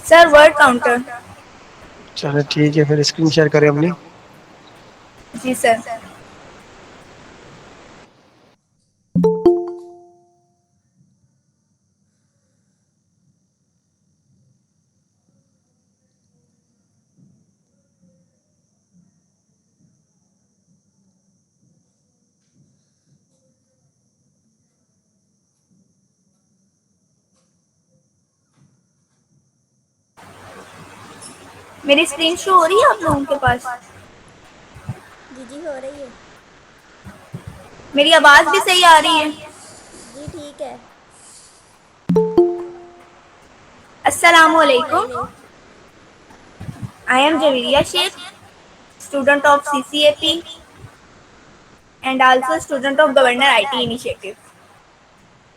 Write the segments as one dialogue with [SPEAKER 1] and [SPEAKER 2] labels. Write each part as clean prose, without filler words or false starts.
[SPEAKER 1] Sir word counter.
[SPEAKER 2] चलो ठीक है, फिर स्क्रीन शेयर करें अपनी।
[SPEAKER 1] जी सर। मेरी स्क्रीन शो हो रही है आप लोगों के पास?
[SPEAKER 3] जी जी हो रही है।
[SPEAKER 1] मेरी आवाज भी सही आ रही है?
[SPEAKER 3] जी ठीक है।
[SPEAKER 1] अस्सलाम
[SPEAKER 3] नहीं
[SPEAKER 1] वालेकुम।
[SPEAKER 3] नहीं।
[SPEAKER 1] I am Javeria Shaikh, student of CCAP and also student of governor IT initiative.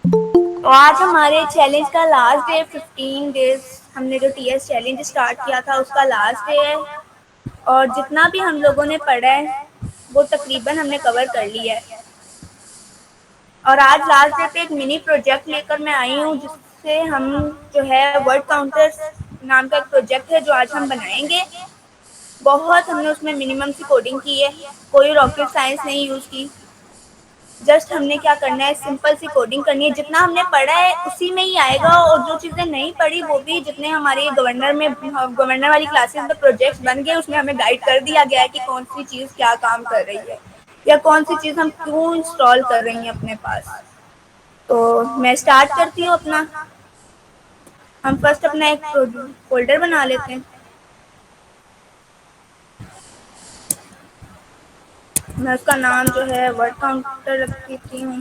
[SPEAKER 1] तो आज हमारे चैलेंज का लास्ट डे, 15 डेज हमने जो TS चैलेंज स्टार्ट किया था उसका लास्ट डे है। और जितना भी हम लोगों ने पढ़ा है वो तकरीबन हमने कवर कर लिया है। और आज लास्ट डे पे एक मिनी प्रोजेक्ट लेकर मैं आई हूँ, जिससे हम जो है वर्ड काउंटर्स नाम का एक प्रोजेक्ट है जो आज हम बनाएंगे। बहुत हमने उसमें मिनिमम सी कोडिंग की है, कोई रॉकेट साइंस नहीं यूज़ की। जस्ट हमने क्या करना है, सिंपल सी कोडिंग करनी है। जितना हमने पढ़ा है उसी में ही आएगा, और जो चीज़ें नहीं पढ़ी वो भी जितने हमारे गवर्नर वाली क्लासेस में प्रोजेक्ट्स बन गए उसमें हमें गाइड कर दिया गया है कि कौन सी चीज़ क्या काम कर रही है या कौन सी चीज़ हम क्यों इंस्टॉल कर रही हैं अपने पास। तो मैं स्टार्ट करती हूँ अपना। हम फर्स्ट अपना एक फोल्डर बना लेते हैं। मैं उसका नाम जो है वर्ड काउंटर रख देती हूँ।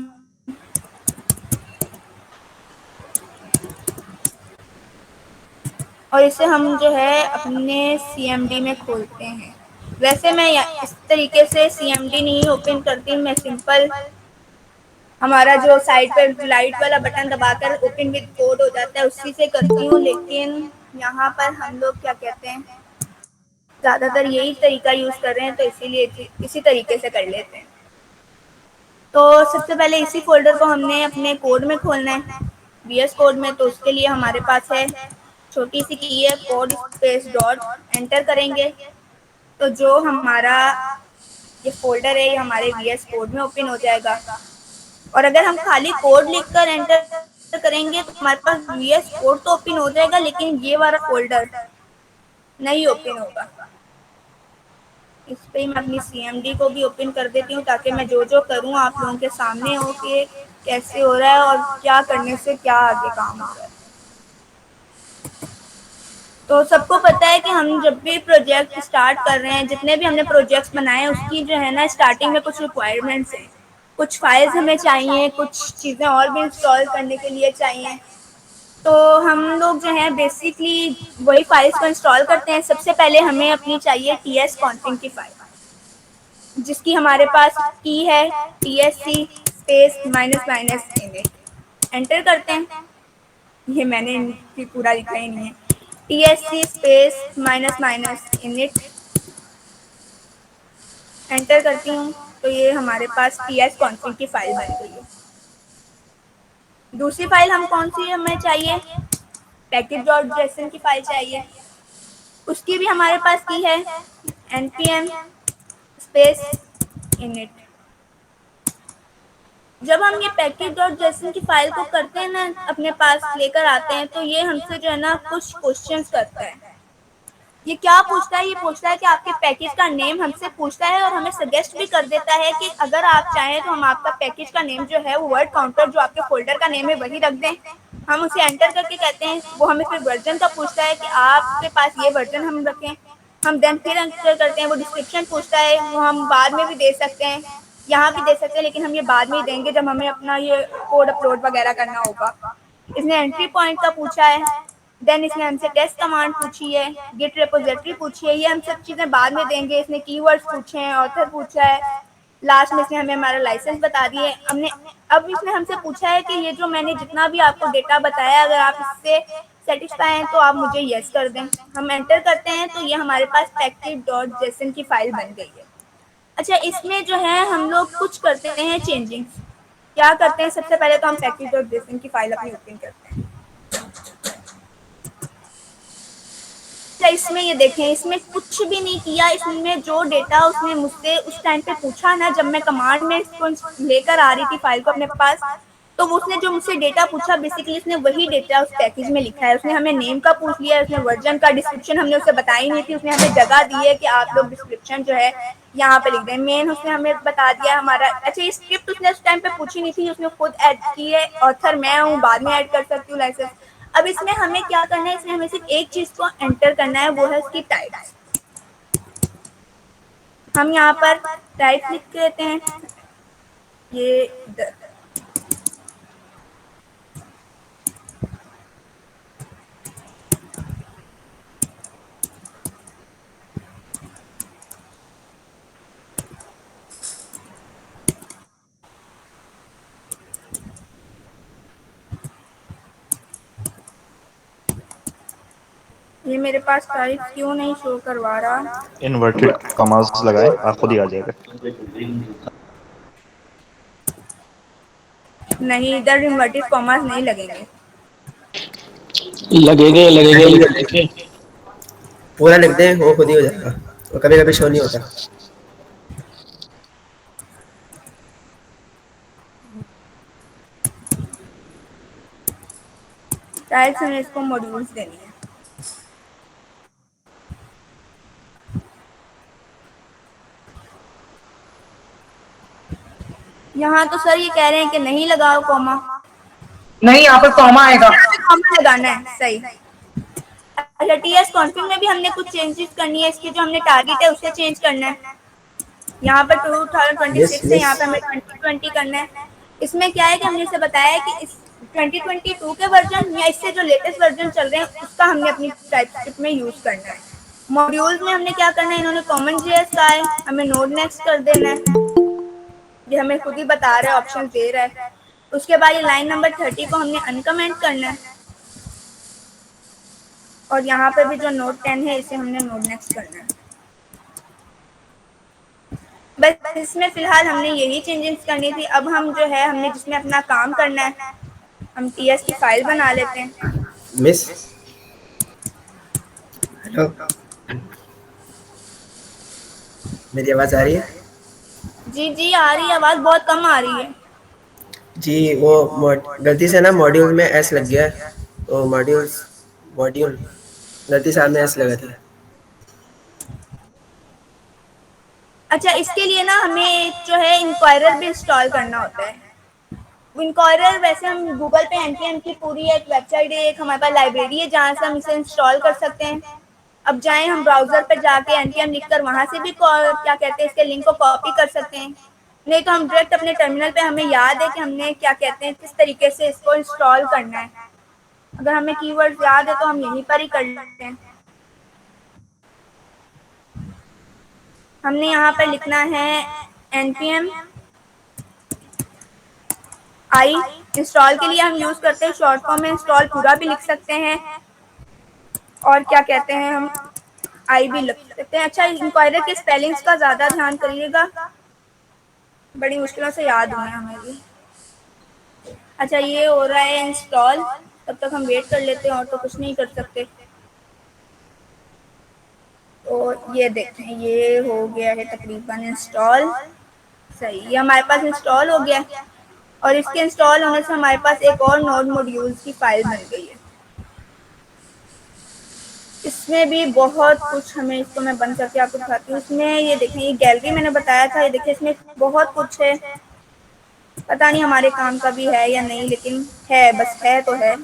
[SPEAKER 1] और इसे हम जो है अपने CMD में खोलते हैं। वैसे मैं इस तरीके से CMD नहीं ओपन करती, मैं सिंपल हमारा जो साइड पर लाइट वाला बटन दबाकर ओपन विद कोड हो जाता है उसी से करती हूँ। लेकिन यहाँ पर हम लोग क्या कहते हैं, ज़्यादातर यही तरीका यूज़ कर रहे हैं तो इसीलिए इसी तरीके से कर लेते हैं। तो सबसे पहले इसी फोल्डर को हमने अपने कोड में खोलना है, VS कोड में। तो उसके लिए हमारे पास है छोटी सी की है, कोड स्पेस डॉट, एंटर करेंगे तो जो हमारा ये फोल्डर है ये हमारे VS कोड में ओपन हो जाएगा। और अगर हम खाली कोड लिखकर एंटर करेंगे तो हमारे पास VS कोड तो ओपन हो जाएगा लेकिन ये वाला फोल्डर नहीं ओपन होगा। इस पे मैं अपनी CMD को भी ओपन कर देती हूँ ताकि मैं जो जो करूँ आप लोगों के सामने हो कि कैसे हो रहा है और क्या करने से क्या आगे काम हो रहा है। तो सबको पता है कि हम जब भी प्रोजेक्ट स्टार्ट कर रहे हैं, जितने भी हमने प्रोजेक्ट्स बनाए हैं उसकी जो है ना स्टार्टिंग में कुछ रिक्वायरमेंट्स हैं, कुछ फाइल्स हमें चाहिए, कुछ चीज़ें और भी इंस्टॉल करने के लिए चाहिए। तो हम लोग जो हैं बेसिकली वही फाइल्स को इंस्टॉल करते हैं। सबसे पहले हमें अपनी चाहिए TS कॉन्फिग की फाइल, जिसकी हमारे पास की है TSC space minus minus init. Enter करते हैं। ये मैंने इनकी पूरा लिखा ही नहीं है, TSC space minus minus init. Enter करती हूँ तो ये हमारे पास TS कॉन्फिग की फाइल बन गई है। दूसरी फाइल हम कौन सी हमें चाहिए, पैकेज डॉट जेसन की फाइल चाहिए। उसकी भी हमारे पास की है npm स्पेस इनिट। जब हम ये पैकेज डॉट जेसन की फाइल को करते हैं ना, अपने पास लेकर आते हैं तो ये हमसे जो है ना कुछ क्वेश्चंस करता है। ये क्या पूछता है, ये पूछता है कि आपके पैकेज का नेम हमसे पूछता है और हमें सजेस्ट भी कर देता है कि अगर आप चाहें तो हम आपका पैकेज का नेम जो है वो वर्ड काउंटर जो आपके फोल्डर का नेम है वही रख दें। हम उसे एंटर करके कहते हैं, वो हमें फिर वर्जन का पूछता है कि आपके पास ये वर्जन हम रखें। हम देन फिर एंटर करते हैं, वो डिस्क्रिप्शन पूछता है, वो हम बाद में भी दे सकते हैं, यहाँ भी दे सकते हैं, लेकिन हम ये बाद में ही देंगे जब हमें अपना ये कोड अपलोड वगैरह करना होगा। इसने एंट्री पॉइंट का पूछा है, देन इसने हमसे टेस्ट कमांड पूछी है, गिट रेपोजिटरी पूछी है, ये हम सब चीज़ें बाद में देंगे। इसने कीवर्ड्स पूछे हैं, ऑथर पूछा है, लास्ट में इसने हमें हमारा लाइसेंस बता दिए हमने। अब इसने हमसे पूछा है कि ये जो मैंने जितना भी आपको डेटा बताया अगर आप इससे सेटिस्फाई हैं तो आप मुझे यस कर दें। हम एंटर करते हैं तो ये हमारे पास पैकेज डॉट जेसन की फाइल बन गई है। अच्छा, इसमें जो है हम लोग कुछ करते हैं चेंजिंग्स। क्या करते हैं, सबसे पहले तो हम पैकेज डॉट जेसन की फाइल अपनी ओपन करते हैं। इसमें ये देखें, इसमें कुछ भी नहीं किया। इसमें जो डेटा उसने मुझसे उस टाइम पे पूछा ना, जब मैं कमांड में इसको लेकर आ रही थी फाइल को अपने पास, तो उसने जो मुझसे डेटा पूछा बेसिकली उसने वही डेटा उस पैकेज में लिखा है। उसने हमें नेम का पूछ लिया, उसने वर्जन का, डिस्क्रिप्शन हमने उसे बताई नहीं थी, उसने हमें जगह दी है कि आप लोग डिस्क्रिप्शन जो है यहाँ पे लिख दें। मेन उसने हमें बता दिया हमारा। अच्छा, ये स्क्रिप्ट उसने उस टाइम पे पूछी नहीं थी, उसने खुद ऐड की है। ऑथर मैं हूँ, बाद में ऐड कर सकती हूँ लाइसेंस। अब इसमें हमें क्या करना है, इसमें हमें सिर्फ एक चीज को एंटर करना है, वो है उसकी टाइप्स। हम यहाँ पर टाइप्स लिख देते हैं, ये ये मेरे पास टाइप्स क्यों नहीं शो करवा रहा?
[SPEAKER 4] इन्वर्टेड कॉमास लगाएं, खुद ही आ जाएगा।
[SPEAKER 1] नहीं, इधर इन्वर्टेड कॉमास नहीं लगेंगे।
[SPEAKER 2] लगेगा लगेगा, लिख देखे।
[SPEAKER 5] पूरा लिख दें, वो खुद ही हो जाएगा, वो कभी कभी शो नहीं होता।
[SPEAKER 1] टाइप्स हमें इसको मॉड्यूल्स देनी है। यहाँ तो सर ये कह रहे हैं कि नहीं लगाओ कॉमा।
[SPEAKER 6] नहीं, यहाँ पर कॉमा आएगा।
[SPEAKER 1] यहाँ पे कॉमा लगाना है, सही। अच्छा, टीएस कॉन्फिग में भी हमने कुछ चेंजेस करनी है। इसकी जो हमने टारगेट है उससे चेंज करना है। यहाँ पर 2026 है, यहाँ पे हमें 2020 करना है। इसमें क्या है कि हमने इसे बताया है कि इस 2022 के वर्जन या इससे जो लेटेस्ट वर्जन चल रहे हैं उसका हमने अपनी टाइपस्क्रिप्ट में यूज करना है। मॉड्यूल्स में हमने क्या करना है, इन्होंने कॉमन जेएस का है, हमें नोड नेक्स्ट कर देना है। ये हमें खुद ही बता रहा है, ऑप्शन दे रहा है। उसके बाद ये लाइन नंबर 30 को हमने अनकमेंट करना है, और यहाँ पे भी जो नोड 10 है इसे हमने नोड नेक्स्ट करना है। बस इसमें फिलहाल हमने यही चेंजेस करनी थी। अब हम जो है हमने जिसमें अपना काम करना है, हम टीएस की फाइल बना लेते हैं।
[SPEAKER 5] मिस, हेलो, मेरी आवाज आ रही है?
[SPEAKER 1] जी जी आ रही है, आवाज बहुत कम आ रही है।
[SPEAKER 5] जी, वो गलती से ना मॉड्यूल में एस लग गया है, तो मॉड्यूल गलती से आपने एस लगा था।
[SPEAKER 1] अच्छा, इसके लिए ना हमें जो है इंक्वायरर भी इंस्टॉल करना होता है। इंक्वायरर वैसे हम गूगल पे npm की पूरी एक वेबसाइट है, एक हमारे पास लाइब्रेरी है जहाँ से हम इसे इंस्टॉल कर सकते हैं। अब जाएं हम ब्राउजर पर जाके npm लिखकर वहां से भी क्या कहते हैं इसके लिंक को कॉपी कर सकते हैं। नहीं तो हम डायरेक्ट अपने टर्मिनल पे, हमें याद है कि हमने क्या कहते हैं किस तरीके से इसको इंस्टॉल करना है। अगर हमें कीवर्ड्स याद है तो हम यहीं पर ही कर लेते हैं। हमने यहाँ पर लिखना है npm आई। इंस्टॉल के लिए हम यूज करते हैं शॉर्ट फॉर्म में, इंस्टॉल पूरा भी लिख सकते हैं, और क्या कहते हैं हम आई भी लिख सकते हैं। अच्छा, इंक्वायरर के स्पेलिंग्स का ज्यादा ध्यान करिएगा, बड़ी मुश्किलों से याद हुए हमें भी। अच्छा, ये हो रहा है इंस्टॉल, तब तक हम वेट कर लेते हैं, और तो कुछ नहीं कर सकते। तो ये देखें, ये हो गया है तकरीबन इंस्टॉल। सही, ये हमारे पास इंस्टॉल हो गया है, और इसके इंस्टॉल होने से हमारे पास एक और नोड मॉड्यूल्स की फाइल बन गई है। इसमें भी बहुत कुछ हमें, इसको मैं बंद करके आपको दिखाती हूँ। इसमें ये देखें, ये गैलरी मैंने बताया था, ये देखें इसमें बहुत कुछ है। पता नहीं हमारे काम का भी है या नहीं, लेकिन है, बस है तो है,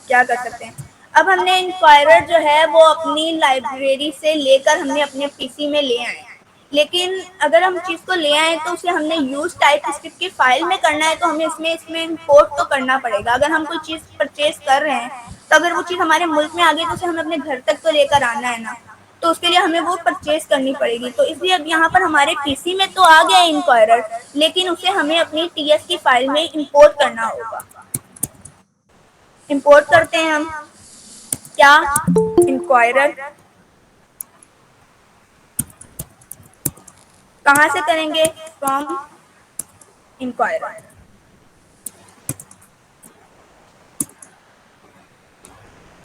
[SPEAKER 1] क्या कर सकते हैं। अब हमने इंक्वायरर जो है वो अपनी लाइब्रेरी से लेकर हमने अपने पीसी में ले आए। लेकिन अगर हम चीज़ को ले आए तो उसे हमने यूज टाइप स्क्रिप्ट की फाइल में करना है, तो हमें इसमें इंपोर्ट तो करना पड़ेगा। अगर हम कोई चीज़ परचेज कर रहे हैं तो अगर वो चीज़ हमारे मुल्क में आ गई तो उसे हमें अपने घर तक तो लेकर आना है ना, तो उसके लिए हमें वो परचेज करनी पड़ेगी। तो इसलिए अब यहाँ पर हमारे पीसी में तो आ गया इंक्वायरर, लेकिन उसे हमें अपनी टीएस की फाइल में इंपोर्ट करना होगा। इंपोर्ट करते हैं हम क्या, इंक्वायरर। कहाँ से करेंगे, फ्रॉम इंक्वायरर।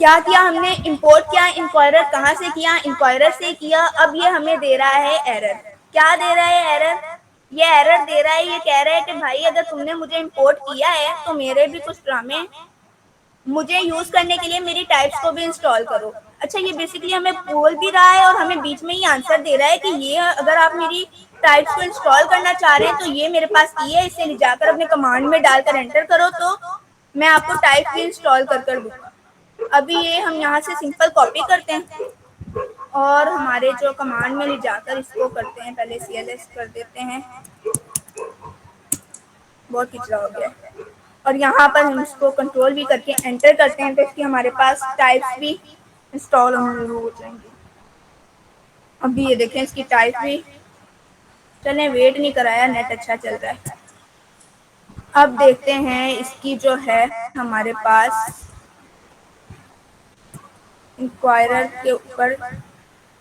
[SPEAKER 1] क्या किया हमने, इंपोर्ट किया, इंक्वायरर कहाँ से किया, इंक्वायरर से किया। अब ये हमें दे रहा है एरर। क्या दे रहा है एरर? ये एरर दे रहा है, ये कह रहा है कि भाई अगर तुमने मुझे इंपोर्ट किया है तो मेरे भी कुछ ड्रामे मुझे यूज करने के लिए मेरी टाइप्स को भी इंस्टॉल करो। अच्छा, ये बेसिकली हमें बोल भी रहा है और हमें बीच में ही आंसर दे रहा है कि ये अगर आप मेरी टाइप्स को इंस्टॉल करना चाह रहे हैं तो ये मेरे पास की है, इसे ले जाकर अपने कमांड में डालकर एंटर करो तो मैं आपको टाइप भी इंस्टॉल कर दूंगा। अभी ये हम यहाँ से सिंपल कॉपी करते हैं और हमारे जो कमांड में ले जाकर इसको करते हैं, पहले CLS कर देते हैं, बहुत पिछड़ा हो गया, और यहाँ पर हम इसको कंट्रोल भी करके एंटर करते हैं तो इसकी हमारे पास टाइप्स भी इंस्टॉल होने हो जाएंगी। अभी ये देखें इसकी टाइप भी, चलें वेट नहीं कराया, नेट अच्छा चल रहा है। अब देखते हैं इसकी जो है हमारे पास इंक्वायरर के ऊपर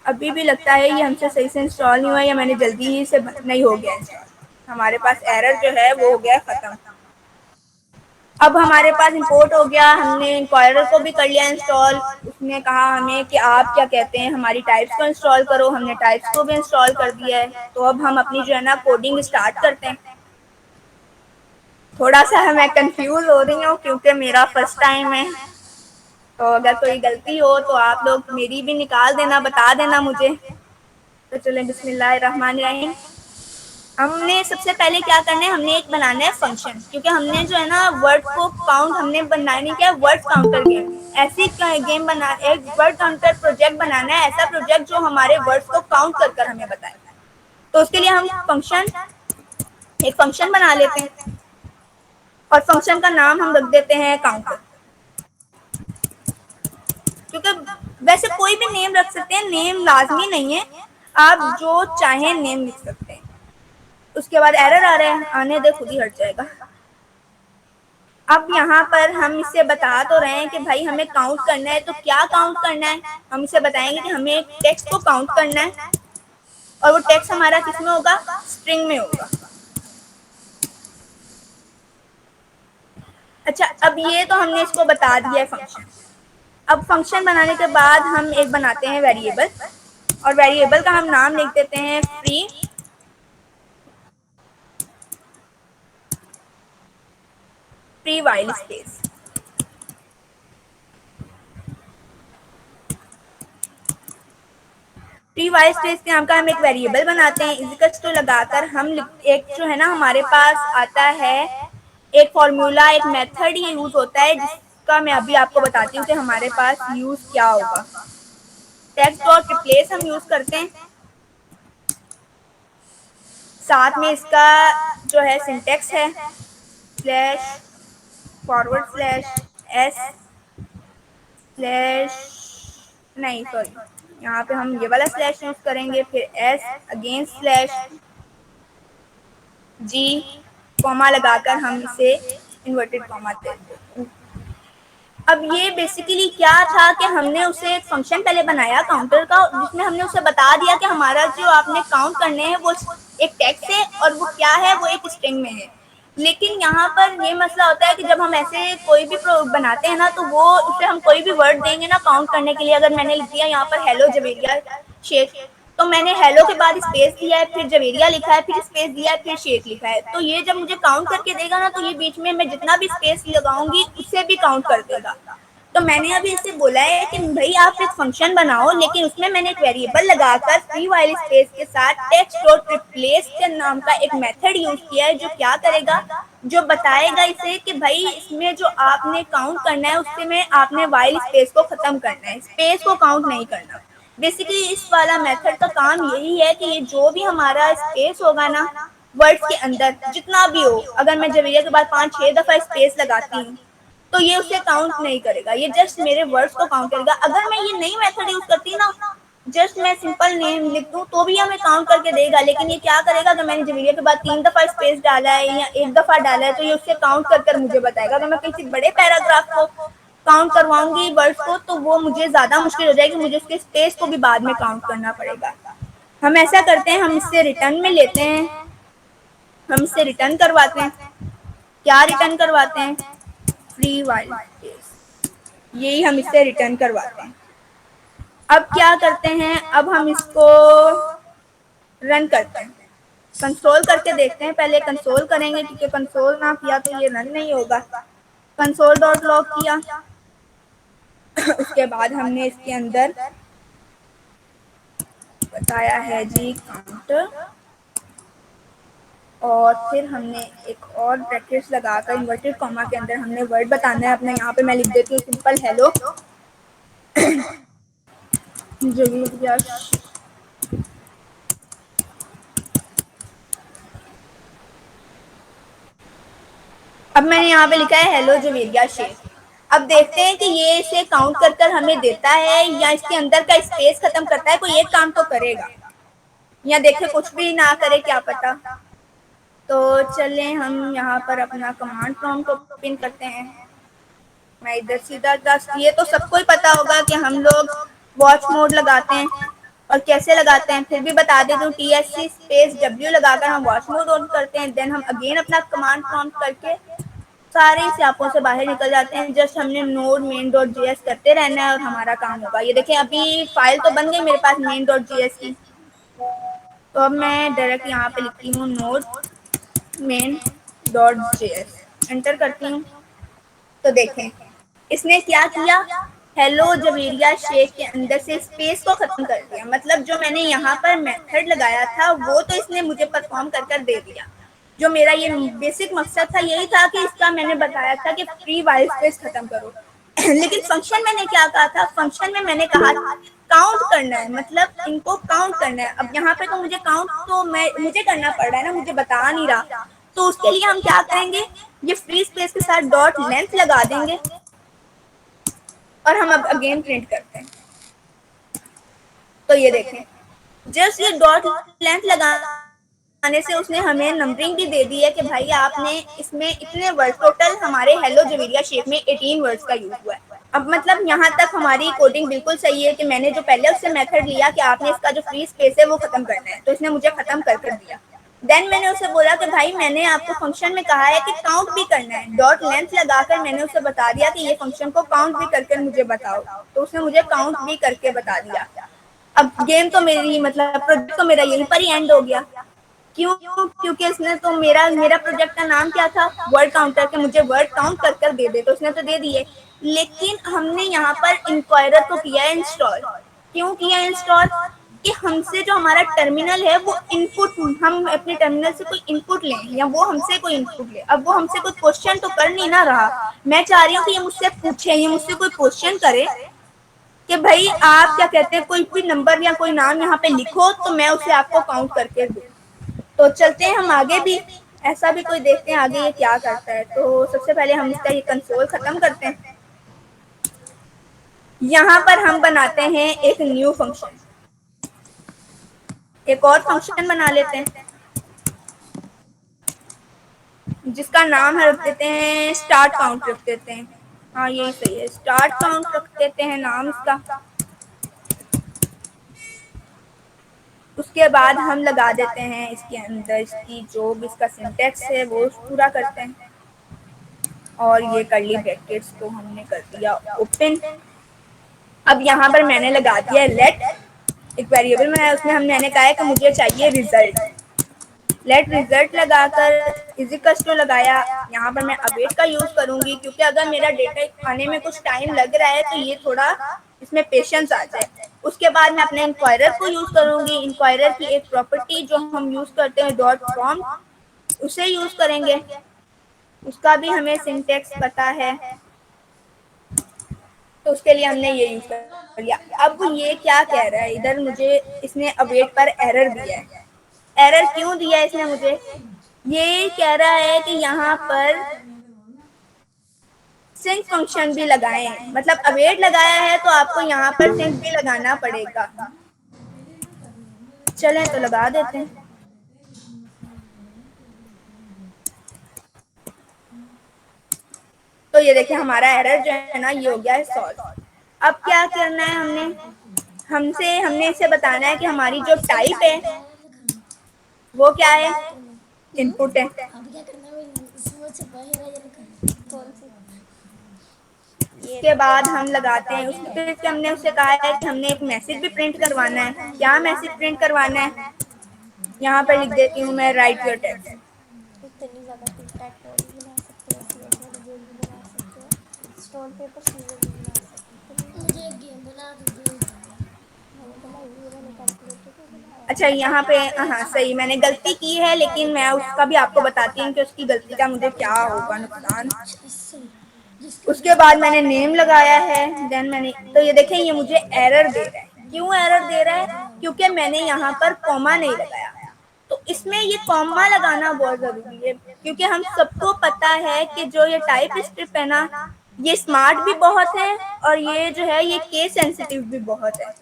[SPEAKER 1] अभी भी लगता है ये हमसे सही से इंस्टॉल नहीं हुआ या मैंने जल्दी ही से नहीं हो गया इंस्टॉल। हमारे पास एरर जो है वो हो गया खत्म। अब हमारे पास इंपोर्ट हो गया, हमने इंक्वायरर को भी कर लिया इंस्टॉल। उसने कहा हमें कि आप क्या कहते हैं हमारी टाइप्स को इंस्टॉल करो, हमने टाइप्स को भी इंस्टॉल कर दिया है। तो अब हम अपनी जो है ना कोडिंग स्टार्ट करते हैं। थोड़ा सा मैं कंफ्यूज हो रही हूँ क्योंकि मेरा फर्स्ट टाइम है, तो अगर कोई गलती हो तो आप लोग मेरी भी निकाल देना, बता देना मुझे। तो चलें बिस्मिल्लाहिर्रहमानिर्रहीम। हमने सबसे पहले क्या करना है, हमने एक बनाना है फंक्शन, क्योंकि हमने जो है ना वर्ड को काउंट हमने बनाना नहीं क्या, वर्ड काउंटर गेम, ऐसी गेम बना, एक वर्ड काउंटर प्रोजेक्ट बनाना है, ऐसा प्रोजेक्ट जो हमारे वर्ड्स को काउंट कर हमें बताए। तो उसके लिए हम एक फंक्शन बना लेते हैं और फंक्शन का नाम हम रख देते हैं काउंटर, क्योंकि वैसे कोई भी नेम रख सकते हैं, नेम लाजमी नहीं है, आप जो चाहें नेम लिख सकते हैं। उसके बाद एरर आ रहा है, आने दे खुद ही हट जाएगा। अब यहाँ पर हम इसे बता तो रहे हैं कि भाई हमें काउंट करना है, तो क्या काउंट करना है, हम इसे बताएंगे कि हमें एक टेक्स्ट को काउंट करना है और वो टेक्स्ट हमारा किस में होगा, स्ट्रिंग में होगा। अच्छा, अब ये तो हमने इसको बता दिया है फंक्शन। अब फंक्शन बनाने के बाद हम एक बनाते हैं वेरिएबल, और वेरिएबल का हम नाम लिख देते हैं free while space. Free while space के नाम का हम एक वेरिएबल बनाते हैं। इक्वल्स टू लगाकर हम एक जो है ना हमारे पास आता है एक फॉर्मूला, एक मेथड ही यूज होता है जिसका मैं अभी आपको बताती हूँ कि हमारे पास यूज क्या होगा। टेक्स्ट डॉट रिप्लेस हम यूज करते हैं, साथ में इसका जो है सिंटेक्स है यहाँ पे हम ये वाला स्लैश यूज करेंगे, फिर S again slash G comma लगाकर हम इसे इन्वर्टेड कॉमा देते। अब ये बेसिकली क्या था कि हमने उसे एक फंक्शन पहले बनाया काउंटर का, जिसमें हमने उसे बता दिया कि हमारा जो आपने काउंट करने हैं वो एक टेक्स्ट है और वो क्या है, वो एक स्ट्रिंग में है। लेकिन यहाँ पर ये मसला होता है कि जब हम ऐसे कोई भी बनाते हैं ना, तो वो उसे हम कोई भी वर्ड देंगे ना काउंट करने के लिए, अगर मैंने लिख दिया यहाँ पर हेलो जवेरिया शेख, तो मैंने हेलो के बाद स्पेस दिया है, फिर जवेरिया लिखा है, फिर स्पेस दिया है, फिर शेख लिखा है, तो ये जब मुझे काउंट करके देगा ना, तो ये बीच में मैं जितना भी स्पेस लगाऊंगी उससे भी काउंट कर देगा। तो मैंने अभी इसे बोला है कि भाई आप एक फंक्शन बनाओ, लेकिन उसमें मैंने एक वेरिएबल लगाकर फ्री व्हाइल स्पेस के साथ टेक्स्ट डॉट रिप्लेस के नाम का एक मेथड यूज किया है, जो क्या करेगा, जो बताएगा इसे कि भाई इसमें जो आपने काउंट करना है उससे में आपने व्हाइल स्पेस को खत्म करना है, स्पेस को काउंट नहीं करना। बेसिकली इस वाला मेथड का काम यही है कि ये जो भी हमारा स्पेस होगा ना वर्ड्स के अंदर, जितना भी हो, अगर मैं जवेरिया के बाद 5-6 दफा स्पेस लगाती हूँ तो ये उसे काउंट नहीं करेगा, ये जस्ट मेरे वर्ड्स को काउंट करेगा। अगर मैं ये नई मेथड यूज करती ना, जस्ट मैं सिंपल नेम लिख दूं तो भी हमें काउंट करके देगा, लेकिन ये क्या करेगा, अगर मैंने जवेरिया के बाद 3 दफा स्पेस डाला है या 1 दफा डाला है तो ये उससे काउंट कर मुझे बताएगा। अगर मैं किसी बड़े पैराग्राफ को काउंट करवाऊंगी वर्ड्स को, तो वो मुझे ज्यादा मुश्किल हो जाएगी, मुझे उसके स्पेस को भी बाद में काउंट करना पड़ेगा। हम ऐसा करते हैं, हम इससे रिटर्न में लेते हैं, हम इससे रिटर्न करवाते हैं। क्या रिटर्न करवाते हैं, फ्री व्हाइल स्पेस। यही हम इससे रिटर्न करवाते हैं। अब क्या करते हैं, अब हम इसको रन करते हैं, कंसोल करके देखते हैं। पहले कंसोल करेंगे क्योंकि कंसोल ना किया तो ये रन नहीं होगा। कंसोल डॉट लॉग किया। उसके बाद हमने इसके अंदर बताया है जी काउंटर, और फिर हमने एक और ब्रैकेट्स लगाकर इन्वर्टेड कॉमा के अंदर हमने वर्ड बताना है अपना। यहाँ पे मैं लिख देती हूँ सिंपल हेलो जवेरिया। अब मैंने यहाँ पे लिखा है हेलो जवेरिया शेख। अब देखते हैं कि ये इसे काउंट कर कर हमें देता है या इसके अंदर का स्पेस खत्म करता है। कोई एक काम तो करेगा, या देखे कुछ भी ना करे, क्या पता। तो चलें हम यहाँ पर अपना कमांड प्रॉम्प्ट ओपन करते हैं। मैं इधर सीधा दस, ये तो सबको ही पता होगा कि हम लोग वॉच मोड लगाते हैं, और कैसे लगाते हैं फिर भी बता देती हूँ। TSC स्पेस W लगाकर हम वॉच मोड ऑन करते हैं। देन हम अगेन अपना कमांड प्रॉम्प्ट करके सारे स्यापों से बाहर निकल जाते हैं। जस्ट हमने नोड मेन डॉट JS करते रहना है और हमारा काम होगा। ये देखें अभी फाइल तो बन गई मेरे पास मेन डॉट JS की। तो अब मैं डायरेक्ट यहाँ पे लिखती हूँ node main dot JS, enter करती हूँ। तो देखें इसने क्या किया, हेलो जवेरिया शेख के अंदर से स्पेस को खत्म कर दिया। मतलब जो मैंने यहाँ पर मेथड लगाया था वो तो इसने मुझे परफॉर्म कर कर दे दिया। जो मेरा ये बेसिक मकसद था यही था कि इसका मैंने बताया था कि फ्री वाइल स्पेस खत्म करो। लेकिन फंक्शन मैंने क्या कहा था, फंक्शन में मैंने कहा काउंट करना है, मतलब इनको काउंट करना है। अब यहाँ पे तो मुझे काउंट तो मुझे करना पड़ रहा है ना, मुझे बता नहीं रहा। तो उसके लिए हम क्या करेंगे, ये फ्री स्पेस के साथ डॉट लेंथ लगा देंगे और हम अब अगेन प्रिंट करते हैं। तो ये देखें जस्ट ये डॉट लेंथ लगाने से उसने हमें नंबरिंग भी दे दी है कि भाई आपने इसमें इतने वर्ड, टोटल हमारे हेलो जवेरिया शेप में 18 वर्ड्स का यूज हुआ है। अब मतलब यहाँ तक हमारी कोडिंग बिल्कुल सही है कि मैंने जो पहले उससे मेथड लिया कि आपने इसका जो फ्री स्पेस है वो खत्म करना है, तो इसने मुझे खत्म कर कर दिया। देन मैंने उसे बोला कि भाई मैंने आपको फंक्शन में कहा है कि काउंट भी करना है, डॉट लेंथ लगाकर मैंने उसे बता दिया कि ये फंक्शन को काउंट भी करके मुझे बताओ। तो उसने मुझे काउंट भी करके बता दिया। अब गेम तो मेरी, मतलब प्रोजेक्ट तो मेरा यहीं पर ही एंड हो गया। क्यों? क्योंकि इसने तो मेरा प्रोजेक्ट का नाम क्या था, वर्ड काउंटर, के मुझे वर्ड काउंट कर कर दे दे, तो उसने तो दे दिए। लेकिन हमने यहाँ पर इंक्वायरर को किया इंस्टॉल। क्यों किया इंस्टॉल? कि हमसे जो हमारा टर्मिनल है वो इनपुट, हम अपने टर्मिनल से कोई इनपुट लें या वो हमसे कोई इनपुट ले। अब वो हमसे कोई क्वेश्चन तो कर नहीं ना रहा, मैं चाह रही हूँ कि ये मुझसे पूछे, ये मुझसे कोई क्वेश्चन करे कि भाई आप क्या कहते हैं, कोई भी नंबर या कोई नाम यहाँ पे लिखो तो मैं उसे आपको काउंट करके दूँ। तो चलते हैं हम आगे भी, ऐसा भी कोई देखते हैं आगे ये क्या करता है। तो सबसे पहले हम इसका ये कंसोल खत्म करते हैं। यहाँ पर हम बनाते हैं एक न्यू फंक्शन, एक और फंक्शन बना लेते हैं जिसका नाम है, रख देते हैं स्टार्ट काउंट, रख देते हैं। हाँ यही सही है, स्टार्ट काउंट रख देते हैं नाम इसका। उसके बाद हम लगा देते हैं इसके अंदर इसकी जो भी इसका सिंटेक्स है वो पूरा करते हैं। और ये कर्ली ब्रैकेट्स को हमने कर दिया ओपन। अब यहाँ पर मैंने लगा दिया लेट, एक वेरिएबल बनाया, उसमें मैंने कहा है कि मुझे चाहिए रिजल्ट। लेट रिजल्ट लगाकर इजिकल्स टू लगाया। यहाँ पर मैं अवेट का यूज करूंगी क्योंकि अगर मेरा डेटा आने में कुछ टाइम लग रहा है तो ये थोड़ा इसमें पेशेंस आ जाए। उसके बाद मैं अपने इंक्वायरर को यूज करूंगी। इंक्वायरर की एक प्रॉपर्टी जो हम यूज करते हैं डॉट फ्रॉम, उसे यूज करेंगे। उसका भी हमें सिंटेक्स पता है तो उसके लिए हमने ये यूज कर लिया। अब ये क्या कह रहा है इधर, मुझे इसने अवेट पर एरर दिया है। एरर क्यों दिया है इसने मुझे? ये कह रहा है कि यहाँ पर सिंक फंक्शन भी लगाएं, मतलब अवेट लगाया है तो आपको यहाँ पर सिंक भी लगाना पड़ेगा। चलें तो लगा देते हैं। तो ये देखिए हमारा एरर जो है ना ये हो गया है सॉल्व। अब क्या करना है, हमने इसे बताना है कि हमारी जो टाइप है वो क्या है, इनपुट है। उसके बाद हम लगाते हैं, उसके फिर हमने उससे कहा है कि हमने एक मैसेज भी प्रिंट करवाना है। क्या मैसेज प्रिंट करवाना है, यहाँ पर लिख देती हूँ मैं, राइट योर टेक्स्ट।
[SPEAKER 3] इतनी ज़्यादा टिक टैक टो भी बना सकते हो, सीएस वाला गेम भी बना सकते हो, स्टोन पेपर सीजर भी बना सकते हो। मुझे एक गेम बना के दो। मैंने बनाई हुई है, मैंने कैलकुलेटर भी बनाया
[SPEAKER 1] अच्छा यहाँ पे, हाँ सही, मैंने गलती की है, लेकिन मैं उसका भी आपको बताती हूँ कि उसकी गलती का मुझे क्या होगा नुकसान। उसके बाद मैंने नेम लगाया है, देन मैंने, तो ये देखें ये मुझे एरर दे रहा है। क्यों एरर दे रहा है, क्योंकि मैंने यहाँ पर कॉमा नहीं लगाया। तो इसमें ये कॉमा लगाना बहुत जरूरी है, क्योंकि हम सबको पता है कि जो ये टाइप स्क्रिप्ट है ना, ये स्मार्ट भी बहुत है और ये जो है ये केस सेंसिटिव भी बहुत है।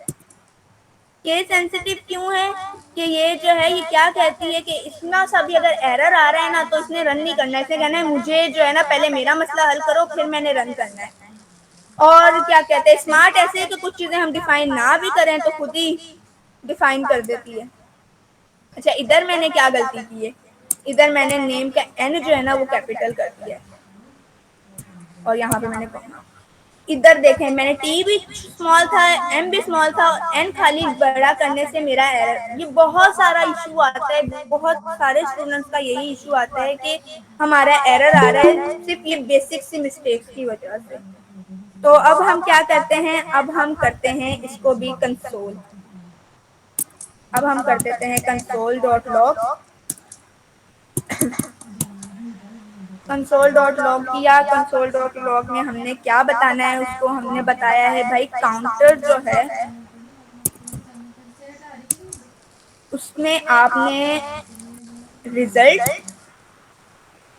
[SPEAKER 1] केस सेंसिटिव क्यों है कि ये जो है ये क्या कहती है कि इतना सा भी अगर एरर आ रहा है ना, तो इसने रन नहीं करना है, इसने कहना है मुझे जो है ना पहले मेरा मसला हल करो फिर मैंने रन करना है। और क्या कहते हैं, स्मार्ट ऐसे है कि कुछ चीजें हम डिफाइन ना भी करें तो खुद ही डिफाइन कर देती है। अच्छा इधर मैंने क्या गलती की है, इधर मैंने नेम का एन जो है ना वो कैपिटल कर दिया है और यहाँ पे मैंने कॉमा। इधर देखें मैंने टी भी स्मॉल था, एम भी स्मॉल था, एन खाली बड़ा करने से मेरा एरर, ये बहुत सारा इशू आता है, बहुत सारे स्टूडेंट्स का यही इशू आता है कि हमारा एरर आ रहा है सिर्फ ये बेसिक सी मिस्टेक्स की वजह से। तो अब हम क्या करते हैं, अब हम करते हैं इसको भी कंसोल। अब हम कर देते हैं console dot log. Console dot log किया, कंसोल डॉट लॉग में हमने क्या बताना है, उसको हमने बताया है भाई काउंटर जो है उसमें आपने रिजल्ट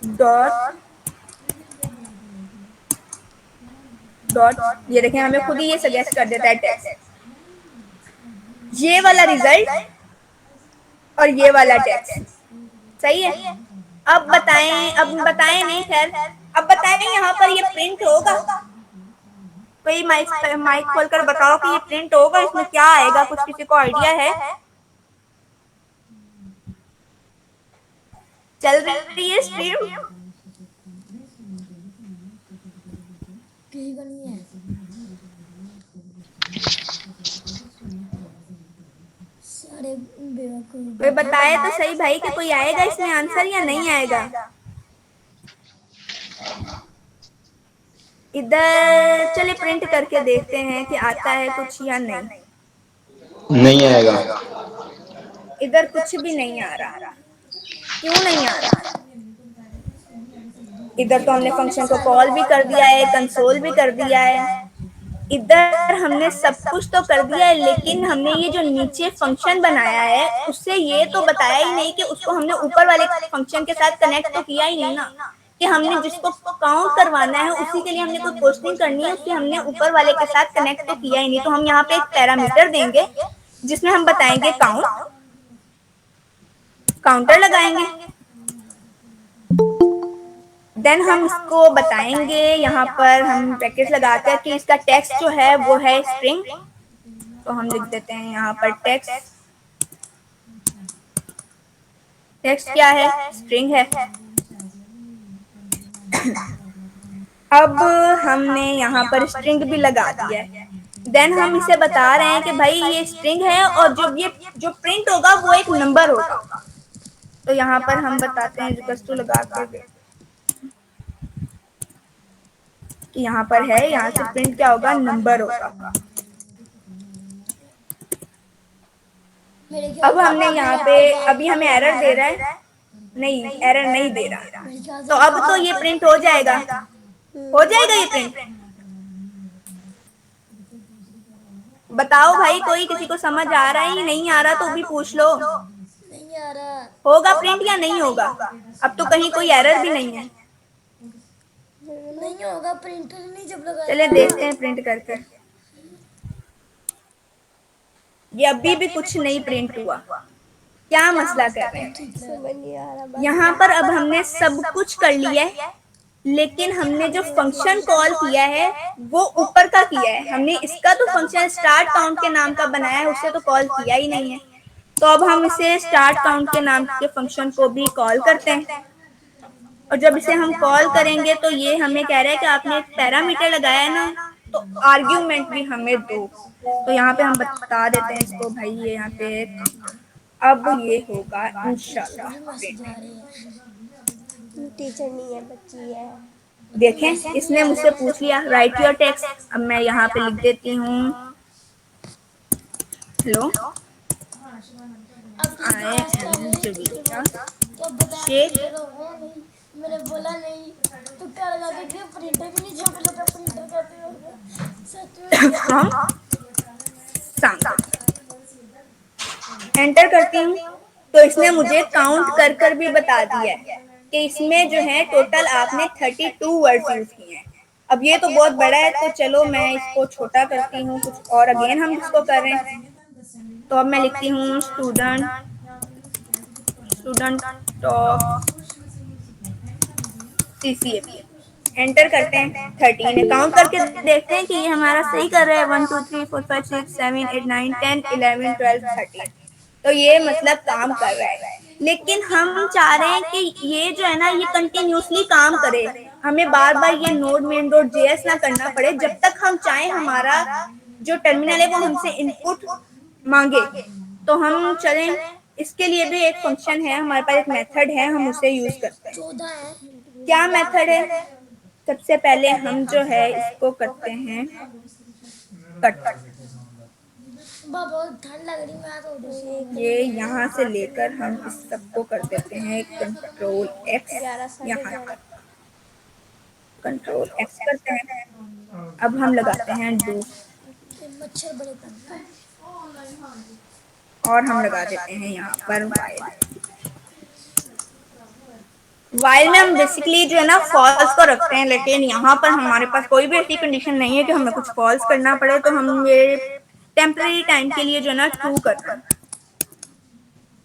[SPEAKER 1] डॉट डॉट, ये देखें हमें खुद ही ये सजेस्ट कर देता है टेक्स्ट, ये वाला रिजल्ट और ये वाला टेक्स्ट, सही है। अब बताएं, अब बताएं नहीं खैर, अब बताएं यहाँ पर ये प्रिंट होगा, कोई माइक खोलकर बताओ कि ये प्रिंट होगा, इसमें क्या आएगा, कुछ किसी को आइडिया है? चल रही है स्ट्रीम?
[SPEAKER 3] किसी को नहीं है। सारे बेवकूफ।
[SPEAKER 1] कोई बताए तो सही भाई कि कोई आएगा इसमें आंसर या नहीं आएगा। इधर चलिए प्रिंट करके देखते हैं कि आता है कुछ या नहीं।
[SPEAKER 4] नहीं आएगा।
[SPEAKER 1] इधर कुछ भी नहीं आ रहा, क्यों नहीं आ रहा? इधर तो हमने फंक्शन को कॉल भी कर दिया है, कंसोल भी कर दिया है, इधर हमने सब कुछ तो कर दिया है, लेकिन हमने ये जो नीचे फंक्शन बनाया है उससे ये तो बताया ही नहीं कि उसको हमने ऊपर वाले फंक्शन के साथ कनेक्ट तो किया ही नहीं ना, कि हमने जिसको काउंट करवाना है उसी के लिए हमने कोई पोस्टिंग करनी है, उससे हमने ऊपर वाले के साथ कनेक्ट तो किया ही नहीं। तो हम यहाँ पे एक पैरामीटर देंगे जिसमें हम बताएंगे काउंट, काउंटर लगाएंगे, देन हम इसको बताएंगे, यहाँ पर हम ब्रैकेट लगाते हैं कि इसका टेक्स्ट जो है वो है स्ट्रिंग, तो हम लिख देते हैं यहाँ पर टेक्स्ट, टेक्स्ट क्या है, स्ट्रिंग है। अब हमने यहाँ पर स्ट्रिंग भी लगा दिया है, देन हम इसे बता रहे हैं कि भाई ये स्ट्रिंग है और जो प्रिंट होगा वो एक नंबर होगा। तो यहाँ पर हम बताते हैं रिक्वेस्ट लगा के कि यहाँ पर है, यहाँ से प्रिंट क्या होगा, नंबर होगा। अब हमने यहाँ पे, अभी हमें एरर दे रहा है, नहीं एरर नहीं दे रहा, तो अब तो ये प्रिंट हो जाएगा, हो जाएगा ये प्रिंट। बताओ भाई कोई, किसी को समझ आ रहा है या नहीं आ रहा तो भी पूछ लो,
[SPEAKER 3] नहीं आ रहा।
[SPEAKER 1] होगा प्रिंट या नहीं होगा? अब तो कहीं कोई एरर भी नहीं है।
[SPEAKER 3] नहीं होगा, प्रिंटर नहीं जब लगा।
[SPEAKER 1] चलिए देखते हैं प्रिंट करके। ये अभी भी कुछ नहीं प्रिंट हुआ, क्या मसला कर रहे हैं?
[SPEAKER 3] समझ नहीं आ रहा।
[SPEAKER 1] यहाँ पर अब हमने सब कुछ कर लिया है, लेकिन हमने जो फंक्शन कॉल किया है वो ऊपर का किया है, हमने इसका तो फंक्शन स्टार्ट काउंट के नाम का बनाया है, उससे तो कॉल किया ही नहीं है। तो अब हम इसे स्टार्ट काउंट के नाम के फंक्शन को भी कॉल करते हैं। और जब इसे हम कॉल करेंगे तो ये हमें कह रहा है कि आपने एक पैरामीटर लगाया है ना, तो आर्ग्यूमेंट भी हमें दो। तो यहाँ पे हम बता देते हैं इसको भाई ये यहाँ पे अब ये होगा इंशाल्लाह प्रिंट।
[SPEAKER 3] टीचर नहीं है, बच्ची है।
[SPEAKER 1] देखें इसने मुझसे पूछ लिया राइट योर टेक्स्ट। अब मैं यहाँ पे लिख देती हूँ hello I am Zubiya Shaikh.
[SPEAKER 3] मैंने बोला नहीं तो क्या लगा के प्रिंटर भी नहीं छाप लेता, प्रिंटर कहते हो सच में
[SPEAKER 1] फ्रॉम एंटर करती हूँ तो इसने मुझे काउंट कर कर भी बता दिया है कि इसमें जो है टोटल आपने 32 वर्ड्स यूज किए हैं। अब ये तो बहुत बड़ा है, तो चलो मैं इसको छोटा करती हूँ कुछ और अगेन हम इसको कर रहे हैं। तो अब मैं लिखती हूँ स्टूडेंट टॉक CCAP। एंटर करते हैं 13 काउंट करके देखते हैं कि ये हमारा सही कर रहा है 1 2 3 4 5 6 7 8 9 10 11 12 13। तो ये मतलब काम कर रहा है, लेकिन हम चाह रहे हैं कि ये जो है ना ये कंटिन्यूसली काम करे, हमें बार बार ये नोड मेन डॉट जेएस ना करना पड़े। जब तक हम चाहें हमारा जो टर्मिनल है वो हमसे इनपुट मांगे तो हम चलें। इसके लिए भी एक फंक्शन है हमारे पास, एक मेथड है, हम उसे यूज करते हैं।
[SPEAKER 3] 14 है।
[SPEAKER 1] क्या मेथड है? सबसे पहले हम जो है इसको करते हैं कट।
[SPEAKER 3] बहुत ठंड लग रही, मैं तो
[SPEAKER 1] ये यहाँ से लेकर हम इस सबको कर देते हैं कंट्रोल एक्स, यहाँ कंट्रोल एक्स करते हैं। अब हम लगाते हैं डू
[SPEAKER 3] मच्छर बड़े तंग हैं।
[SPEAKER 1] और हम लगा देते हैं यहाँ पर वाइल में हम बेसिकली जो है ना फॉल्स को रखते हैं, लेकिन यहाँ पर हमारे पास कोई भी ऐसी कंडीशन नहीं है कि हमें कुछ फॉल्स करना पड़े, तो हम ये टेम्परेरी टाइम के लिए जो है ना ट्रू करते हैं।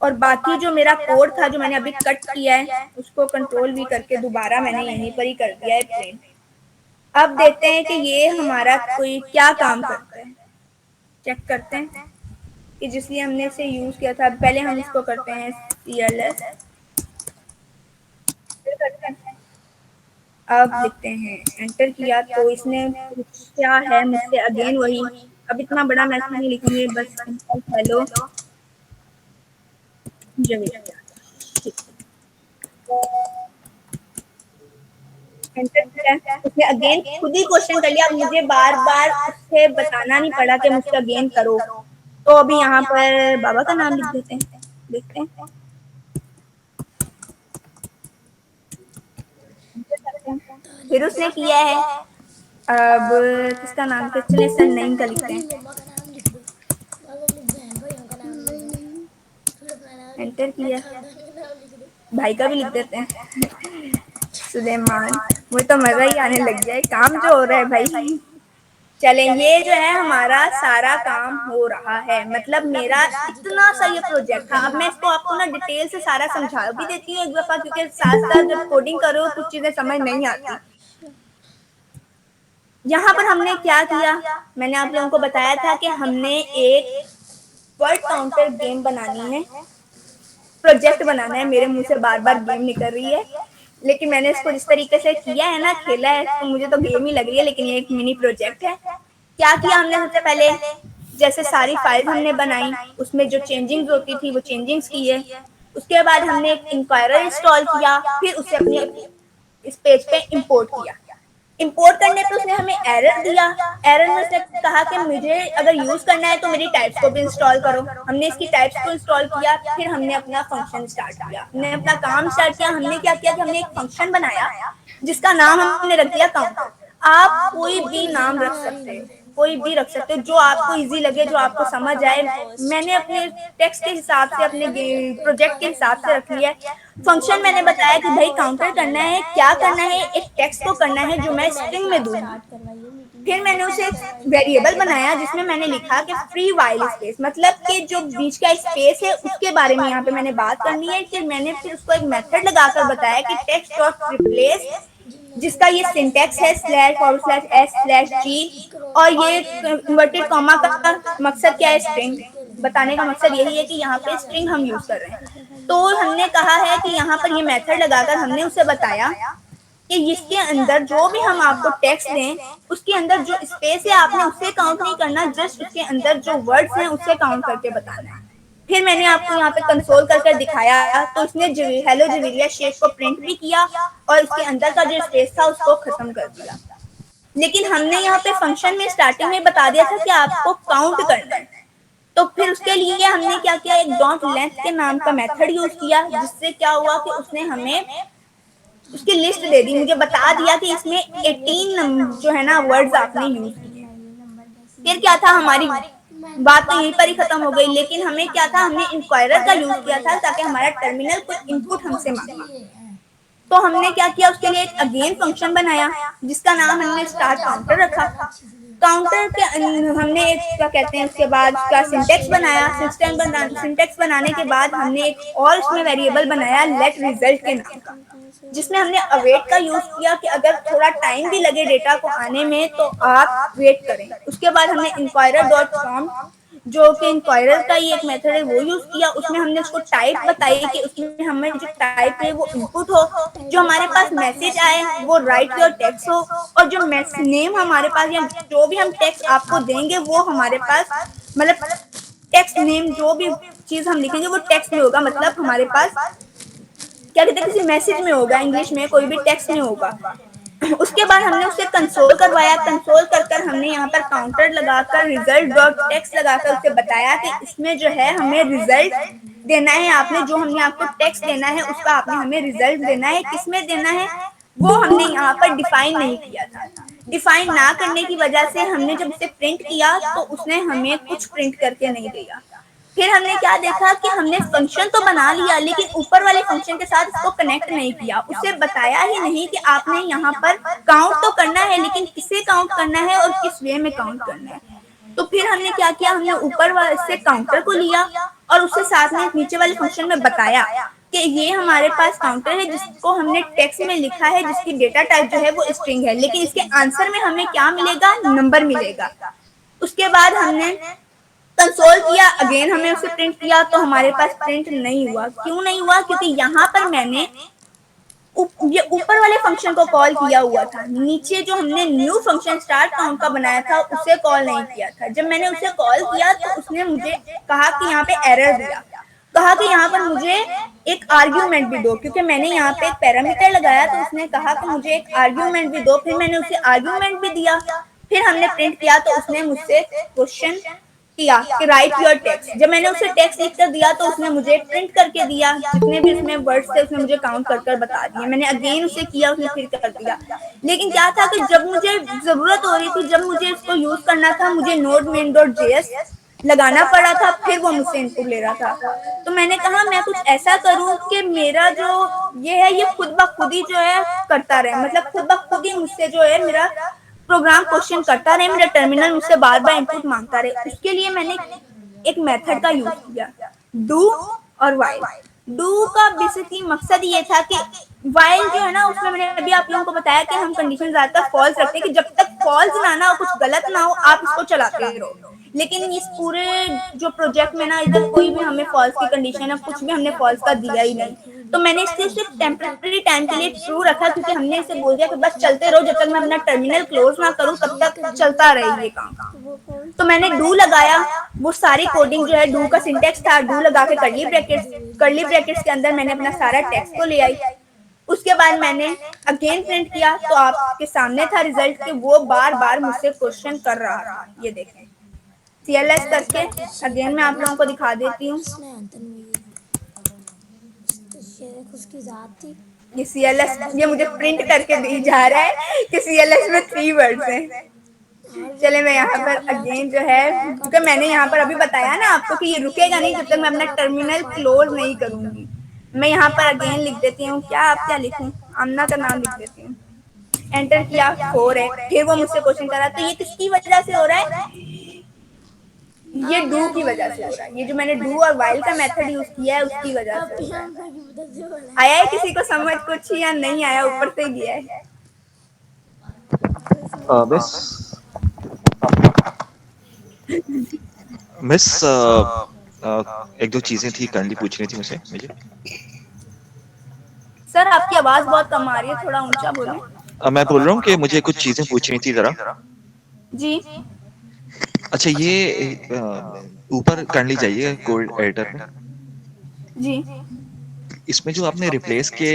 [SPEAKER 1] और बाकी जो मेरा कोड था जो मैंने अभी कट किया है उसको कंट्रोल भी करके दोबारा मैंने यहीं पर ही कर दिया है प्रिंट। अब देखते हैं कि ये हमारा कोई क्या काम करता है, चेक करते हैं कि जिसलिए हमने इसे यूज किया था। पहले हम इसको करते हैं CLS, अब लिखते हैं एंटर किया तो इसने पूछा है मुझसे अगेन वही। अब इतना बड़ा मैसेज नहीं लिखेंगे, बस हेलो एंटर किया। उसने अगेन खुद ही क्वेश्चन कर लिया। अब मुझे बार बार उससे बताना नहीं पड़ा कि मुझसे अगेन करो। तो अभी यहाँ पर बाबा का नाम लिख देते हैं, देखते हैं फिर उसने किया है। अब किसका नाम था, चलिए सन नहीं का लिखते हैं।
[SPEAKER 3] मम्मा का नाम लिख दो और अपनी बहन भाइयों का नाम लिख दो, फिर अपना नाम लिख
[SPEAKER 1] एंटर किया,
[SPEAKER 3] खानदान का नाम लिख दो।
[SPEAKER 1] भाई का भी लिख देते हैं सुलेमान। मुझे तो मजा ही आने लग गया है काम जो हो रहा है भाई। चलें ये जो है हमारा सारा काम हो रहा है, मतलब मेरा इतना सा ये प्रोजेक्ट था। अब मैं इसको आपको ना डिटेल से सारा समझा भी देती हूँ एक दफा, क्योंकि साथ साथ जब कोडिंग करो कुछ चीजें समझ नहीं आती। यहाँ पर हमने क्या किया, मैंने आप लोगों को बताया था कि हमने एक वर्ड काउंटर गेम बनानी है, प्रोजेक्ट बनाना है। मेरे मुंह से बार बार गेम निकल रही है, लेकिन मैंने इसको जिस तरीके से किया है ना, खेला है, तो मुझे तो गेम ही लग रही है, लेकिन ये एक मिनी प्रोजेक्ट है। क्या किया हमने सबसे पहले, जैसे सारी फाइल्स हमने बनाई, उसमें जो चेंजिंग्स होती थी वो चेंजिंग्स की है। उसके बाद हमने एक इंक्वायरर इंस्टॉल किया, फिर उसे अपने इस पेज पे इंपोर्ट किया। इंपोर्ट करने पे उसने हमें एरर दिया। एरर में उसने कहा कि मुझे अगर यूज करना है तो मेरी टाइप्स को भी इंस्टॉल करो। हमने इसकी टाइप्स को इंस्टॉल किया, फिर हमने अपना फंक्शन स्टार्ट किया, हमने अपना काम स्टार्ट किया। हमने क्या किया कि हमने एक फंक्शन बनाया जिसका नाम हमने रख दिया काउंटर। आप कोई भी नाम रख सकते हैं, कोई भी रख सकते हो जो आपको इजी लगे, जो आपको समझ आए। मैंने अपने टेक्स्ट के हिसाब से, अपने प्रोजेक्ट के हिसाब से रख लिया है। फंक्शन मैंने बताया कि भाई काउंटर करना है, क्या करना है, एक टेक्स्ट को करना है जो मैं स्ट्रिंग में दूंगी। फिर मैंने उसे वेरिएबल बनाया जिसमें मैंने लिखा कि फ्री वाइल स्पेस, मतलब कि जो बीच का स्पेस है उसके बारे में यहाँ पे मैंने बात करनी है। कि मैंने फिर उसको एक मेथड लगाकर बताया कि टेक्स्ट डॉट रिप्लेस, जिसका ये सिंटेक्स है //s/g, और ये इन्वर्टेड कॉमा का मकसद क्या है, स्ट्रिंग। बताने का मकसद यही है कि यहाँ पे स्ट्रिंग हम यूज कर रहे हैं। तो हमने कहा है कि यहाँ पर ये मेथड लगाकर हमने उसे बताया कि इसके अंदर जो भी हम आपको टेक्स्ट दें उसके अंदर जो स्पेस है आपने उससे काउंट नहीं करना, जस्ट उसके अंदर जो वर्ड्स हैं उससे काउंट करके बताना है। फिर मैंने आपको यहाँ पे कंसोल कर दिखाया तो इसने हेलो जवेरिया शेप को प्रिंट भी किया और इसके अंदर का जो स्पेस था उसको खत्म कर दिया। लेकिन हमने यहाँ पे फंक्शन में स्टार्टिंग में बता दिया था कि आपको काउंट करना है, तो फिर उसके लिए हमने क्या किया, एक डॉट लेंथ के नाम का मेथड यूज किया, जिससे क्या हुआ कि उसने हमें उसकी लिस्ट दे दी, मुझे बता दिया कि इसमें 18 जो है ना वर्ड्स आपने यूज किए। फिर क्या था, हमारी बात तो यहीं पर ही खत्म हो गई। लेकिन हमें क्या था, हमने इंक्वायरर का यूज किया था ताकि हमारा टर्मिनल कोई इनपुट हमसे मांगा। तो हमने क्या किया, उसके लिए एक अगेन फंक्शन बनाया जिसका नाम हमने स्टार्ट काउंटर रखा। काउंटर के हमने एक क्या कहते हैं उसके बाद उसका सिंटेक्स बनाया। सिंटेक्स बनाने के बाद हमने एक और उसमें वेरिएबल बनाया लेट रिजल्ट के नाम का, जिसमें हमने अवेट का यूज किया कि अगर थोड़ा टाइम भी लगे डेटा को आने में तो आप वेट करें। उसके बाद हमने इंक्वायरर डॉट फॉर्म जो कि इंक्वायरर का ही एक मेथड है वो यूज किया। उसमें हमने उसको टाइप बताई कि उसमें हमें जो टाइप है वो इनपुट हो, जो हमारे पास मैसेज आए वो राइट योर टेक्स्ट हो, और जो नेम हमारे पास या जो भी हम टेक्स्ट आपको देंगे वो हमारे पास मतलब टेक्स्ट नेम जो भी चीज हम लिखेंगे वो टेक्स्ट में होगा, मतलब हमारे पास क्या कहते हैं किसी मैसेज में होगा, इंग्लिश में कोई भी टेक्स्ट में होगा। उसके बाद हमने उसे कंसोल करवाया। कंसोल कर हमने यहाँ पर काउंटर लगाकर रिजल्ट डॉट टेक्स्ट लगाकर उसे बताया कि इसमें जो है हमें रिजल्ट देना है, आपने जो हमने आपको टेक्स्ट देना है उसका आपने हमें रिजल्ट देना है। किसमें देना है वो हमने यहाँ पर डिफाइन नहीं किया था। डिफाइन ना करने की वजह से हमने जब इसे प्रिंट किया तो उसने हमें कुछ प्रिंट करके नहीं दिया। फिर हमने क्या देखा कि हमने फंक्शन तो बना लिया लेकिन ऊपर वाले फंक्शन के साथ इसको कनेक्ट नहीं किया, उसे बताया ही नहीं कि आपने यहाँ पर काउंट तो करना है लेकिन किसे काउंट करना है और किस वे में काउंट करना है। तो फिर हमने क्या किया, हमने ऊपर वाले से काउंटर को लिया और उसके साथ में नीचे वाले फंक्शन में बताया कि ये हमारे पास काउंटर है जिसको हमने टेक्स्ट में लिखा है, जिसकी डेटा टाइप जो है वो स्ट्रिंग है, लेकिन इसके आंसर में हमें क्या मिलेगा, नंबर मिलेगा। उसके बाद हमने कंसोल किया, अगेन हमने उसे प्रिंट किया तो हमारे पास प्रिंट नहीं हुआ। क्यों नहीं हुआ, क्योंकि यहाँ पर मैंने ये ऊपर वाले फंक्शन को कॉल किया हुआ था, नीचे जो हमने न्यू फंक्शन स्टार्ट काउंट का बनाया था उसे कॉल नहीं किया था। जब मैंने उसे कॉल किया तो उसने मुझे कहा कि यहाँ पे एरर दिया, कहा कि यहाँ पर मुझे एक आर्ग्यूमेंट भी दो, क्योंकि मैंने यहाँ पे एक पैरामीटर लगाया तो उसने कहा कि मुझे एक आर्ग्यूमेंट भी दो। फिर मैंने उसे आर्ग्यूमेंट भी दिया, फिर हमने प्रिंट किया तो उसने मुझसे क्वेश्चन किया कि राइट योर टेक्स्ट। जब मैंने उसे टेक्स्ट लिख कर दिया तो उसने मुझे प्रिंट करके दिया, जितने भी उसमें वर्ड्स थे उसने मुझे काउंट कर कर बता दिए। मैंने अगेन उसे किया, उसने फिर कर दिया। लेकिन क्या था कि जब मुझे जरूरत हो रही थी, जब मुझे इसको यूज करना था, मुझे नोड मेन डॉट जेएस लगाना पड़ा था, फिर वो मुझसे इनपुट ले रहा था। तो मैंने कहा मैं कुछ ऐसा करूं कि मेरा जो ये है ये खुद ब खुद ही जो है करता रहे, मतलब खुद ब खुद ही मुझसे जो है मेरा प्रोग्राम क्वेश्चन करता रहे, मेरा टर्मिनल मुझसे बार बार इनपुट मांगता रहे। उसके लिए मैंने एक मेथड का यूज किया, डू और वाइल। डू का बेसिकली मकसद ये था कि वाइल जो है ना उसमें मैंने अभी आप लोगों को बताया कि हम कंडीशन ज्यादातर फॉल्स रखते हैं कि जब तक फॉल्स ना हो, कुछ गलत ना हो, आप इसको चलाते रहो। लेकिन इस पूरे जो प्रोजेक्ट में ना इधर कोई भी हमें फॉल्स की कंडीशन है, कुछ भी हमने फॉल्स का दिया ही नहीं। तो मैंने इससे सिर्फ टेम्पररी टाइम के लिए ट्रू रखा, क्योंकि हमने इसे बोल दिया कि बस चलते रहो, जब तक मैं अपना टर्मिनल क्लोज ना करूं तब तक चलता रहे ये काम। तो मैंने डू लगाया, वो सारी कोडिंग जो है डू का सिंटेक्स था, डू लगा के कर्ली ब्रैकेट्स के अंदर मैंने अपना सारा टेक्स्ट को ले आई। उसके बाद मैंने अगेन प्रिंट किया तो आपके सामने था रिजल्ट कि वो बार बार मुझसे क्वेश्चन कर रहा था। ये देखें CLS करके अगेन मैं आप लोगों को दिखा देती हूँ। ये CLS ये मुझे प्रिंट करके दी जा रहा है कि CLS में 3 वर्ड्स हैं। चले मैं यहाँ पर अगेन जो है, क्योंकि मैंने यहाँ पर अभी बताया ना आपको कि ये रुकेगा नहीं जब तक मैं अपना टर्मिनल क्लोज नहीं करूंगी। मैं यहाँ पर अगेन लिख देती हूँ, क्या लिखूं, आमना का नाम लिख देती हूँ। एंटर किया, 4 है। फिर वो मुझसे क्वेश्चन करा, तो ये किसकी वजह से हो रहा है, ये डू की वजह से हो रहा है। ये जो मैंने डू और वाइल का मेथड यूज किया है उसकी वजह से हो रहा है। आया है किसी को समझ कुछ या नहीं आया, ऊपर से दिया है।
[SPEAKER 4] मिस एक दो चीजें थी करनी पूछनी थी मुझे।
[SPEAKER 1] सर आपकी आवाज बहुत कम आ रही है, थोड़ा ऊंचा बोलें।
[SPEAKER 4] मैं बोल रहा हूँ कि मुझे कुछ चीजें पूछनी थी जरा।
[SPEAKER 1] जी
[SPEAKER 4] अच्छा, ये ऊपर कर ली जाइए कोड एडिटर में।
[SPEAKER 1] जी।
[SPEAKER 4] इसमें जो आपने रिप्लेस के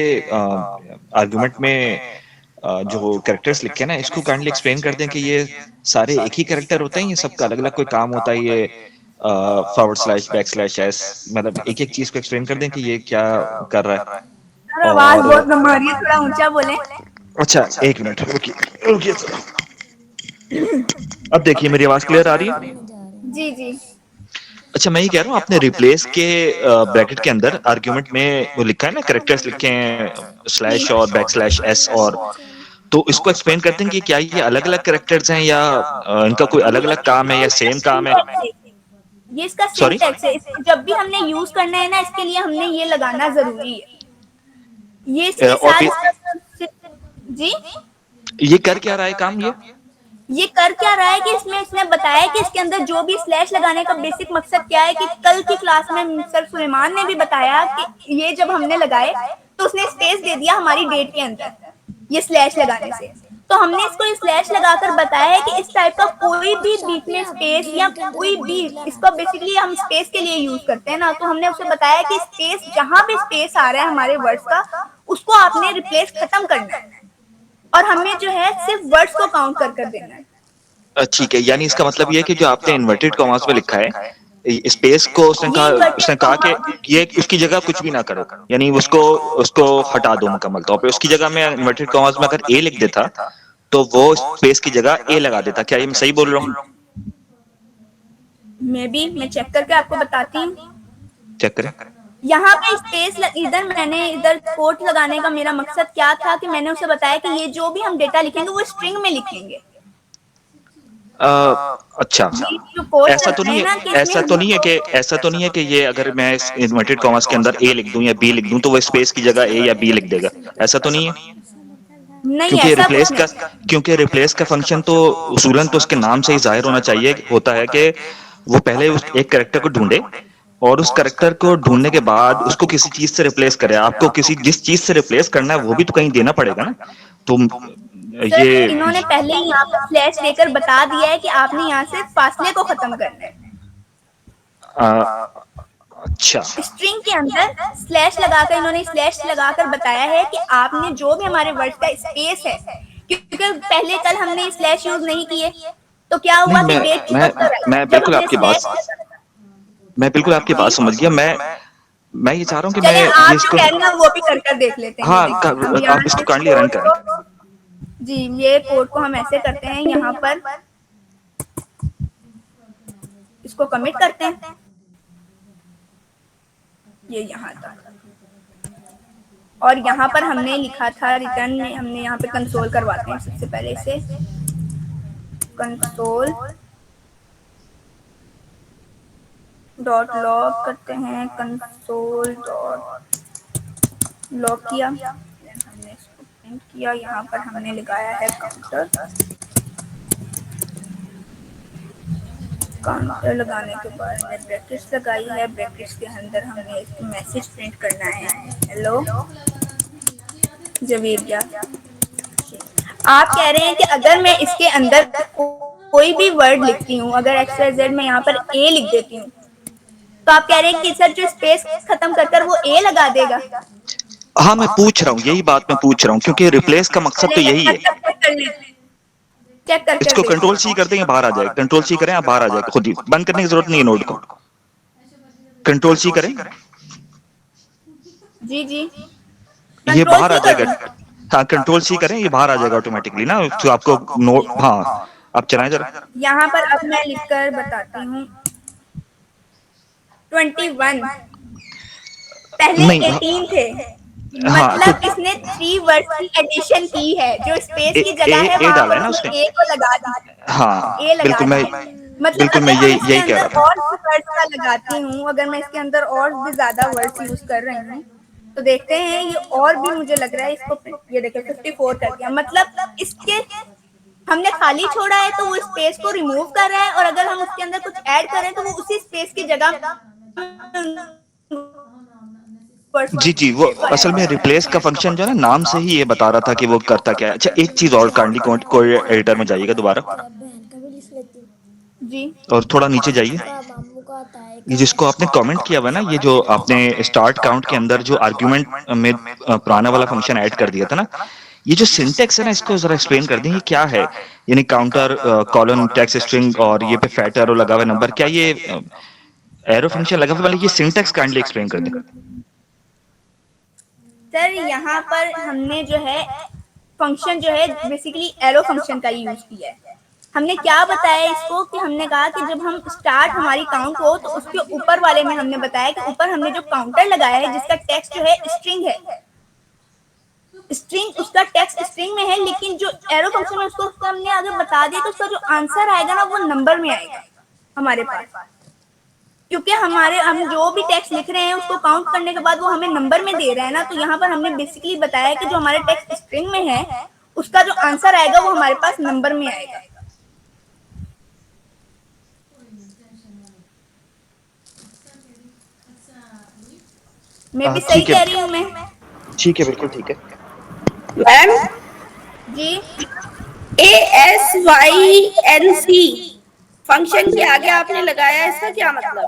[SPEAKER 4] आर्गुमेंट में जो कैरेक्टर्स लिखे हैं ना, इसको काइंडली एक्सप्लेन कर दें कि ये सारे एक ही कैरेक्टर होते हैं, ये सबका अलग अलग कोई काम होता है, ये forward slash back slash S, मतलब एक एक चीज को एक्सप्लेन कर दें कि ये क्या कर रहा है।
[SPEAKER 1] सर आवाज
[SPEAKER 4] और
[SPEAKER 1] बहुत कम आ रही है, थोड़ा ऊंचा बोलें।
[SPEAKER 4] अच्छा, एक मिनट रुकिए रुकिए जरा। अब देखिए मेरी आवाज क्लियर आ रही है?
[SPEAKER 1] जी जी।
[SPEAKER 4] अच्छा, मैं ये कह रहा हूँ आपने रिप्लेस के ब्रैकेट के अंदर आर्ग्यूमेंट में वो लिखा है ना, कैरेक्टर्स लिखे हैं स्लैश और बैक स्लैश एस, और तो इसको एक्सप्लेन करते हैं कि क्या ये अलग अलग कैरेक्टर्स हैं या इनका कोई अलग अलग काम है या सेम काम है?
[SPEAKER 1] ये इसका
[SPEAKER 4] सॉरी,
[SPEAKER 1] सिंटैक्स है, इसको जब भी हमने यूज करना है ना, इसके लिए हमने ये लगाना जरूरी है। ये इसके
[SPEAKER 4] और
[SPEAKER 1] साथ इसका जी।
[SPEAKER 4] ये कर क्या रहा है काम
[SPEAKER 1] ये कर क्या रहा है कि इसमें इसने बताया कि इसके अंदर जो भी स्लैश लगाने का बेसिक मकसद क्या है, कि कल की क्लास में सर सुलेमान ने भी बताया कि ये जब हमने लगाए तो उसने स्पेस दे दिया हमारी डेट के अंदर ये स्लैश लगाने से। तो हमने इसको स्लैश लगाकर बताया है कि इस टाइप का कोई भी बीच में स्पेस या कोई भी, इसको बेसिकली हम स्पेस के लिए यूज करते हैं ना, तो हमने उसे बताया कि स्पेस, जहां भी स्पेस आ रहा है हमारे वर्ड्स का, उसको आपने रिप्लेस खत्म करना है और हमें जो है सिर्फ वर्ड्स को काउंट कर कर देना है।
[SPEAKER 4] ठीक है, यानी इसका मतलब ये है कि जो आपने इन्वर्टेड कॉमास में लिखा है, स्पेस को उसने कहा कि ये उसकी जगह कुछ भी ना करो, यानी उसको उसको हटा दो मुकम्मल तौर पे। उसकी जगह में इन्वर्टेड कॉमास में अगर ए लिख देता तो वो स्पेस की जगह ए लगा देता। क्या ये मैं सही बोल रहा हूँ?
[SPEAKER 1] मैं चेक करके आपको बताती हूँ।
[SPEAKER 4] चेक करें।
[SPEAKER 1] यहाँ पे स्पेस इधर कोट लगाने का मेरा मकसद क्या था कि मैंने उसे बताया कि ये जो भी हम डेटा लिखेंगे वो स्ट्रिंग में लिखेंगे।
[SPEAKER 4] अच्छा,
[SPEAKER 1] जो कोट
[SPEAKER 4] ऐसा तो नहीं है,
[SPEAKER 1] ना कि
[SPEAKER 4] ऐसा तो नहीं है कि ये अगर मैं इन्वर्टेड कॉमास के अंदर ए लिख दूं या बी लिख दूं तो वो स्पेस की जगह ए या बी लिख देगा, ऐसा तो नहीं है?
[SPEAKER 1] नहीं,
[SPEAKER 4] क्योंकि
[SPEAKER 1] ऐसा
[SPEAKER 4] रिप्लेस
[SPEAKER 1] कुछ
[SPEAKER 4] का
[SPEAKER 1] नहीं।
[SPEAKER 4] क्योंकि रिप्लेस का फंक्शन तो उसूलन तो उसके नाम से ही जाहिर होना चाहिए, होता है कि वो पहले उस एक कैरेक्टर को ढूंढे और उस कैरेक्टर को ढूंढने के बाद उसको किसी चीज से रिप्लेस करे। आपको किसी जिस चीज से रिप्लेस करना है वो भी तो कहीं देना पड़ेगा ना। तो
[SPEAKER 1] सर
[SPEAKER 4] ये
[SPEAKER 1] इन्होंने पहले ही यहाँ पर फ्लैश देकर बता दिया है कि आपने यहाँ से फासले को खत्म करना है।
[SPEAKER 4] आ, अच्छा,
[SPEAKER 1] स्ट्रिंग के अंदर स्लैश लगाकर इन्होंने स्लैश लगाकर बताया है कि आपने जो भी हमारे वर्ड का स्पेस है, क्योंकि पहले कल हमने स्लैश यूज नहीं किए तो क्या हुआ
[SPEAKER 4] नहीं,
[SPEAKER 1] कि डेट की पत्थर आई जब हमने स्लैश।
[SPEAKER 4] मैं बिल्कुल आपकी बात समझ गया। मैं ये चाह रहा हूँ कि मैं
[SPEAKER 1] चलिए
[SPEAKER 4] ये
[SPEAKER 1] आप जो
[SPEAKER 4] इसको,
[SPEAKER 1] कह रहे हैं वो भी कर देख लेते हैं। ये
[SPEAKER 4] हाँ,
[SPEAKER 1] देखिए हम यहाँ
[SPEAKER 4] आप इसको
[SPEAKER 1] से
[SPEAKER 4] काइंडली रन करें।
[SPEAKER 1] जी ये कोड को हम ऐसे करते हैं, यहाँ पर इसको कमिट करते हैं, ये यहाँ तक, और यहाँ पर हमने लिखा था रिटर्न में, हमने यहाँ पे कंसोल करवाते हैं सबसे पहले इसे कंसोल डॉट लॉग करते हैं, कंसोल डॉट लॉग किया, हमने इसको प्रिंट किया, यहाँ पर हमने लगाया है काउंटर लगाने के बाद हमने ब्रैकेट्स लगाई है, ब्रैकेट्स के अंदर हमने एक मैसेज प्रिंट करना है, हेलो जवीर क्या आप कह रहे हैं कि अगर मैं इसके अंदर कोई भी वर्ड लिखती हूँ, अगर एक्स वाई जेड में यहाँ पर ए लिख देती हूँ तो आप कह रहे हैं कि सर जो स्पेस खत्म कर वो ए लगा देगा?
[SPEAKER 4] हाँ, मैं पूछ रहा हूँ, यही बात मैं पूछ रहा हूँ, क्योंकि रिप्लेस का मकसद तो यही है।
[SPEAKER 1] चेक कर
[SPEAKER 4] इसको कंट्रोल सी कर दें, बाहर आ जाएगा। कंट्रोल सी करें, आप बाहर आ जाएगा खुद ही। बंद करने की जरूरत नहीं है नोट को। कंट्रोल सी करें,
[SPEAKER 1] जी जी
[SPEAKER 4] ये बाहर आ जाएगा। हाँ, कंट्रोल सी करें, ये बाहर आ जाएगा ऑटोमेटिकली ना, तो आपको नोट, हाँ आप चलाएं जरा।
[SPEAKER 1] यहाँ पर अब मैं लिखकर बताती हूँ 21, पहले
[SPEAKER 4] नहीं,
[SPEAKER 1] 18 थे,
[SPEAKER 4] हाँ
[SPEAKER 1] मतलब इसने 3 वर्ड की एडिशन की है, जो स्पेस की जगह है
[SPEAKER 4] ए
[SPEAKER 1] वहाँ
[SPEAKER 4] डाला है
[SPEAKER 1] पर
[SPEAKER 4] ना
[SPEAKER 1] उसने
[SPEAKER 4] उसने।
[SPEAKER 1] ए को लगा दिया,
[SPEAKER 4] हाँ
[SPEAKER 1] ए लगा
[SPEAKER 4] बिल्कुल, मैं
[SPEAKER 1] दिया। मतलब
[SPEAKER 4] बिल्कुल मैं
[SPEAKER 1] अगर हम इसके
[SPEAKER 4] यही कह
[SPEAKER 1] अंदर
[SPEAKER 4] रहा था।
[SPEAKER 1] और भी वर्ड्स का लगाती हूँ, अगर मैं इसके अंदर और भी ज्यादा वर्ड्स यूज कर रही हूँ तो देखते हैं ये और भी मुझे लग रहा है इसको, ये देखिए 54 कर दिया, मतलब इसके हमने खाली छोड़ा है तो वो स्पेस को रिमूव कर रहा है, और अगर हम उसके अंदर कुछ ऐड करें तो वो उसी स्पेस की जगह
[SPEAKER 4] जी जी, वो असल में रिप्लेस का फंक्शन जो है ना, नाम से ही ये बता रहा था कि वो करता क्या है। अच्छा, एक चीज और, काइंडली कोई एडिटर में जाइएगा दोबारा
[SPEAKER 3] तेरा बहन का भी लिख लेती हूँ।
[SPEAKER 1] जी
[SPEAKER 4] और थोड़ा नीचे जाइए।
[SPEAKER 3] का मामू का ताए
[SPEAKER 4] ये
[SPEAKER 3] का।
[SPEAKER 4] जिसको आपने कमेंट किया हुआ है ना, ये जो आपने स्टार्ट काउंट के अंदर जो आर्ग्यूमेंट में पुराना वाला फंक्शन ऐड कर दिया था ना, ये जो सिंटेक्स है ना, इसको जरा एक्सप्लेन कर दें, ये क्या है? यानी काउंटर, कॉलन, टेक्स्ट स्ट्रिंग, और ये पे फैट एरो लगा हुआ है नंबर, क्या ये एरो फंक्शन लगा हुआ है? ये सिंटेक्स काइंडली एक्सप्लेन कर दें।
[SPEAKER 1] सर, यहाँ पर हमने जो है फंक्शन जो है बेसिकली एरो फंक्शन का ही यूज किया है। हमने क्या बताया इसको कि हमने कहा कि जब हम स्टार्ट हमारी काउंट हो तो उसके ऊपर वाले में हमने बताया कि ऊपर हमने जो काउंटर लगाया है जिसका टेक्स्ट जो है स्ट्रिंग है, स्ट्रिंग उसका टेक्स्ट स्ट्रिंग में है, लेकिन जो एरो फंक्शन है उसको हमने आगे बता दिया तो उसका जो आंसर आएगा ना वो नंबर में आएगा हमारे पास, क्योंकि हम जो भी टेक्स्ट लिख रहे हैं उसको काउंट करने के बाद वो हमें नंबर में दे रहा है ना। तो यहाँ पर हमने बेसिकली बताया कि जो हमारे टेक्स्ट स्ट्रिंग में है उसका जो आंसर आएगा वो हमारे पास नंबर में आएगा। मैं भी सही
[SPEAKER 4] ठीक है,
[SPEAKER 1] कह रही हूँ मैं?
[SPEAKER 4] ठीक है, बिल्कुल ठीक है।
[SPEAKER 7] मैम,
[SPEAKER 1] जी
[SPEAKER 7] ASYNC फंक्शन के आगे आपने लगाया, इसका क्या मतलब?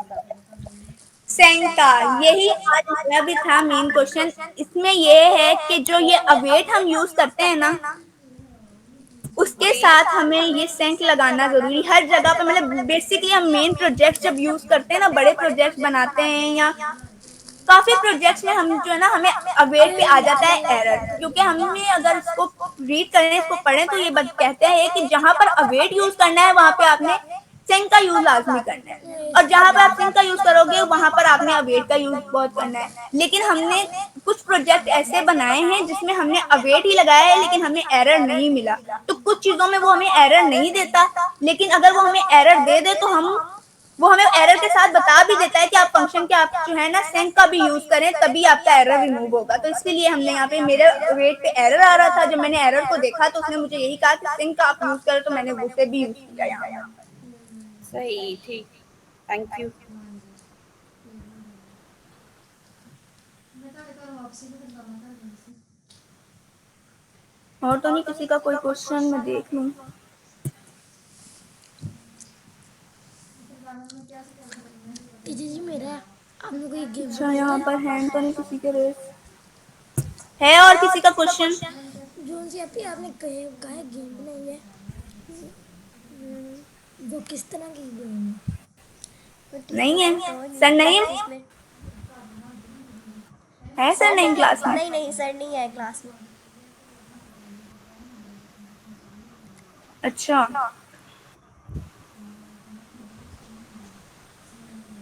[SPEAKER 1] सेंका, यही आज मेरा भी था मेन क्वेश्चन। इसमें ये है कि जो ये अवेट हम यूज करते हैं ना उसके साथ हमें ये सेंक लगाना जरूरी हर जगह पे। मतलब बेसिकली हम मेन प्रोजेक्ट जब यूज करते हैं ना, बड़े प्रोजेक्ट बनाते हैं या काफी प्रोजेक्ट्स में हम जो है ना हमें अवेट पे आ जाता है एरर, क्योंकि हमें अगर इसको रीड करें, इसको पढ़ें तो ये कहते हैं कि जहां पर अवेट यूज करना है वहां पे आपने सेंक का यूज लाजमी करना है, और जहां पर आप सेंक का यूज करोगे वहां पर आपने अवेट का यूज बहुत करना है। लेकिन हमने कुछ प्रोजेक्ट ऐसे बनाए हैं जिसमें हमने अवेट ही लगाया है लेकिन हमें एरर नहीं मिला। तो कुछ चीजों में वो हमें एरर नहीं देता, लेकिन अगर वो हमें एरर दे दे तो वो हमें एरर के साथ बता भी देता है कि आप फंक्शन के आप जो है ना सेंक का भी यूज करें तभी आपका एरर रिमूव होगा। तो इसलिए हमने यहाँ पे मेरे वेट पे एरर आ रहा था, जब मैंने एरर को देखा तो उसने मुझे यही कहा कि सेंक का आप यूज करें, तो मैंने उसे भी यूज किया यहाँ।
[SPEAKER 7] सही, ठीक, थैंक यू।
[SPEAKER 1] और तो नहीं किसी का कोई क्वेश्चन? मैं देख लूँ।
[SPEAKER 3] टीचर जी मेरा आप लोग को एक गेम
[SPEAKER 1] अच्छा, यहाँ पर हैंड तो नहीं किसी के रेस है? और किसी का क्वेश्चन?
[SPEAKER 3] जो सी आपने कहे गेम बनाई है, वो किस तरह की गेम
[SPEAKER 1] नहीं है सर, नहीं है सर, नहीं क्लास में।
[SPEAKER 3] नहीं नहीं सर, नहीं है क्लास में।
[SPEAKER 1] अच्छा,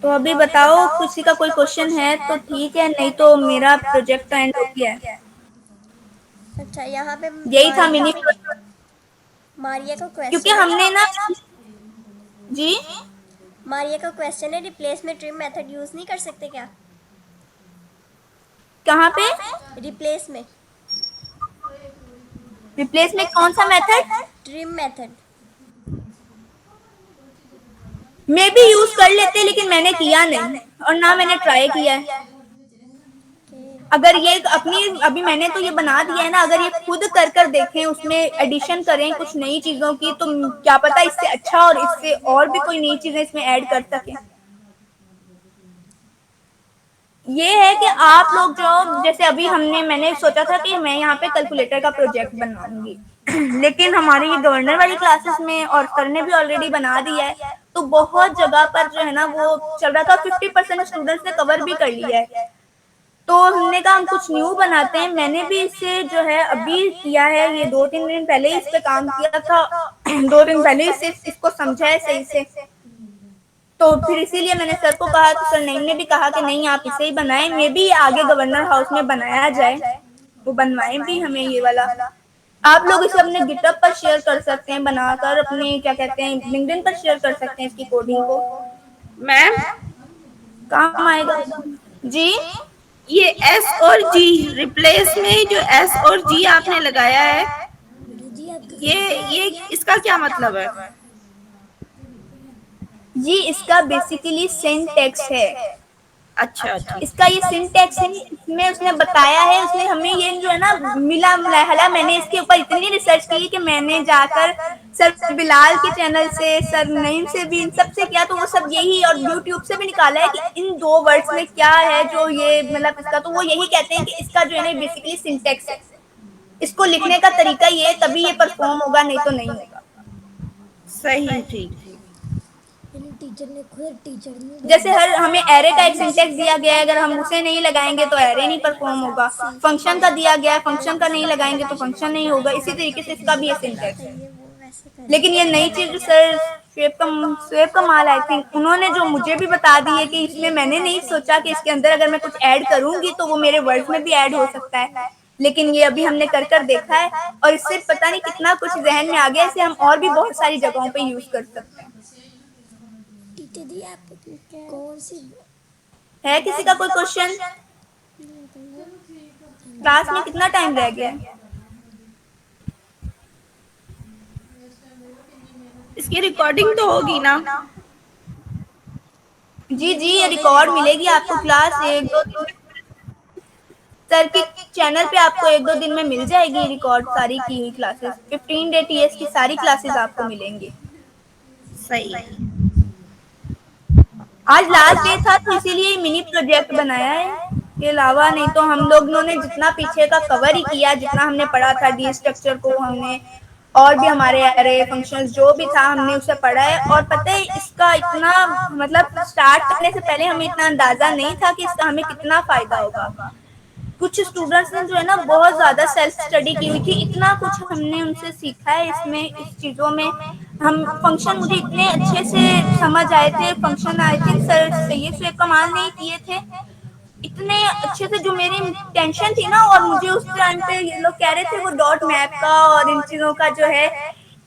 [SPEAKER 1] तो अभी बताओ किसी का कोई क्वेश्चन है तो ठीक है, नहीं तो मेरा प्रोजेक्ट एंड हो गया है।
[SPEAKER 3] अच्छा, यहाँ पे
[SPEAKER 1] यही था मिनी
[SPEAKER 3] मारिया का क्वेश्चन,
[SPEAKER 1] क्योंकि हमने ना जी
[SPEAKER 3] मारिया का क्वेश्चन है, रिप्लेस में ट्रिम मेथड यूज नहीं कर सकते क्या?
[SPEAKER 1] कहाँ पे
[SPEAKER 3] रिप्लेस में
[SPEAKER 1] कौन सा मेथड?
[SPEAKER 3] Trim method.
[SPEAKER 1] मैं भी यूज कर लेते लेकिन मैंने किया नहीं और ना मैंने ट्राई किया है। अगर ये अपनी अभी मैंने तो ये बना दिया है ना, अगर ये खुद कर देखें, उसमें एडिशन करें कुछ नई चीजों की, तो क्या पता इससे अच्छा और इससे और भी कोई नई चीजें इसमें ऐड कर सकें। ये है कि आप लोग जो जैसे अभी मैंने सोचा था कि मैं यहाँ पे कैलकुलेटर का प्रोजेक्ट बनवाऊंगी लेकिन हमारी ये गवर्नर वाली क्लासेस में और सर ने भी ऑलरेडी बना दिया है, तो बहुत जगह पर जो है ना वो चल रहा था, 50% स्टूडेंट्स ने कवर भी कर लिया है। तो हमने कहा हम कुछ न्यू बनाते हैं। मैंने भी इससे जो है अभी किया है, ये 2-3 दिन पहले ही इस पे काम किया था 2 दिन पहले ही इसको समझा है सही से। तो फिर इसीलिए मैंने सर को कहा, तो सर ने भी कहा कि नहीं आप इसे ही बनाएं, मैं भी आगे गवर्नर हाउस में बनाया जाए, वो बनवाए भी हमें ये वाला। आप लोग इसे अपने गिटहब पर शेयर कर सकते हैं, बनाकर अपने क्या कहते हैं लिंक्डइन पर शेयर कर सकते हैं इसकी कोडिंग को।
[SPEAKER 7] मैम,
[SPEAKER 1] काम आएगा जी।
[SPEAKER 7] ये एस और जी रिप्लेस में जो एस और जी आपने लगाया है, ये इसका क्या मतलब है?
[SPEAKER 1] ये इसका बेसिकली सिंटैक्स है।
[SPEAKER 7] अच्छा ठीक।
[SPEAKER 1] इसका ये सिंटेक्स है, इसमें उसने बताया है, उसने हमें ये जो है ना मिला मिलाया, मैंने इसके ऊपर इतनी रिसर्च की कि मैंने जाकर सर बिलाल के चैनल से, सर नईम से भी, इन सब से किया, तो वो सब यही, और यूट्यूब से भी निकाला है कि इन दो वर्ड्स में क्या है जो ये मतलब इसका, तो वो यही कहते हैं कि इसका जो है ना बेसिकली सिंटेक्स है, इसको लिखने का तरीका ये है, तभी ये परफॉर्म होगा, नहीं तो नहीं होगा।
[SPEAKER 7] सही ठीक।
[SPEAKER 3] टीचर ने खुद टीचर ने
[SPEAKER 1] जैसे हर हमें एरे का एक सिंटेक्स दिया गया है, अगर हम उसे नहीं लगाएंगे तो एरे नहीं परफॉर्म होगा। फंक्शन का दिया गया है, फंक्शन का नहीं लगाएंगे तो फंक्शन नहीं होगा। इसी तरीके से इसका भी ये सिंटेक्स है। लेकिन ये नई चीज जो सर शुएब कमाल आई थिंक उन्होंने जो मुझे भी बता दी है कि इसमें मैंने नहीं सोचा कि इसके अंदर अगर मैं कुछ ऐड करूंगी तो वो मेरे वर्ड्स में भी ऐड हो सकता है, लेकिन ये अभी हमने कर कर देखा है और इससे पता नहीं कितना कुछ जहन में आ गया, इसे हम और भी बहुत सारी जगहों पे यूज कर सकते हैं।
[SPEAKER 3] टीचर दी आप कौन सी
[SPEAKER 1] है किसी का कोई क्वेश्चन? क्लास में कितना टाइम रह गया है?
[SPEAKER 7] इसकी रिकॉर्डिंग तो होगी ना?
[SPEAKER 1] जी जी, ये रिकॉर्ड मिलेगी आपको क्लास एक दो दिन सर की चैनल पे आपको एक दो दिन में मिल जाएगी रिकॉर्ड सारी की हुई क्लासेस। 15 डे टीएस की सारी क्लासेस आपको मिलेंगी।
[SPEAKER 7] सही।
[SPEAKER 1] आज लास्ट डे था तो इसीलिए मिनी प्रोजेक्ट बनाया है, के अलावा नहीं तो हम लोगों ने जितना पीछे का कवर ही किया, जितना हमने पढ़ा था डी स्ट्रक्चर को हमने, और भी हमारे एरे फंक्शंस जो भी था हमने उसे पढ़ा है। और पता है इसका इतना मतलब स्टार्ट करने से पहले हमें इतना अंदाजा नहीं था कि इसका हमें कितना फायदा होगा। कुछ स्टूडेंट्स ने जो है ना बहुत ज्यादा सेल्फ स्टडी की हुई थी, इतना कुछ हमने उनसे सीखा है इसमें, इस चीजों में। हम फंक्शन मुझे इतने अच्छे से समझ आए थे, फंक्शन आए थे सर सैयद शुएब कमाल ने किए थे इतने अच्छे से, जो मेरी टेंशन थी ना, और मुझे उस टाइम पे ये लोग कह रहे थे वो डॉट मैप का और इन चीजों का जो है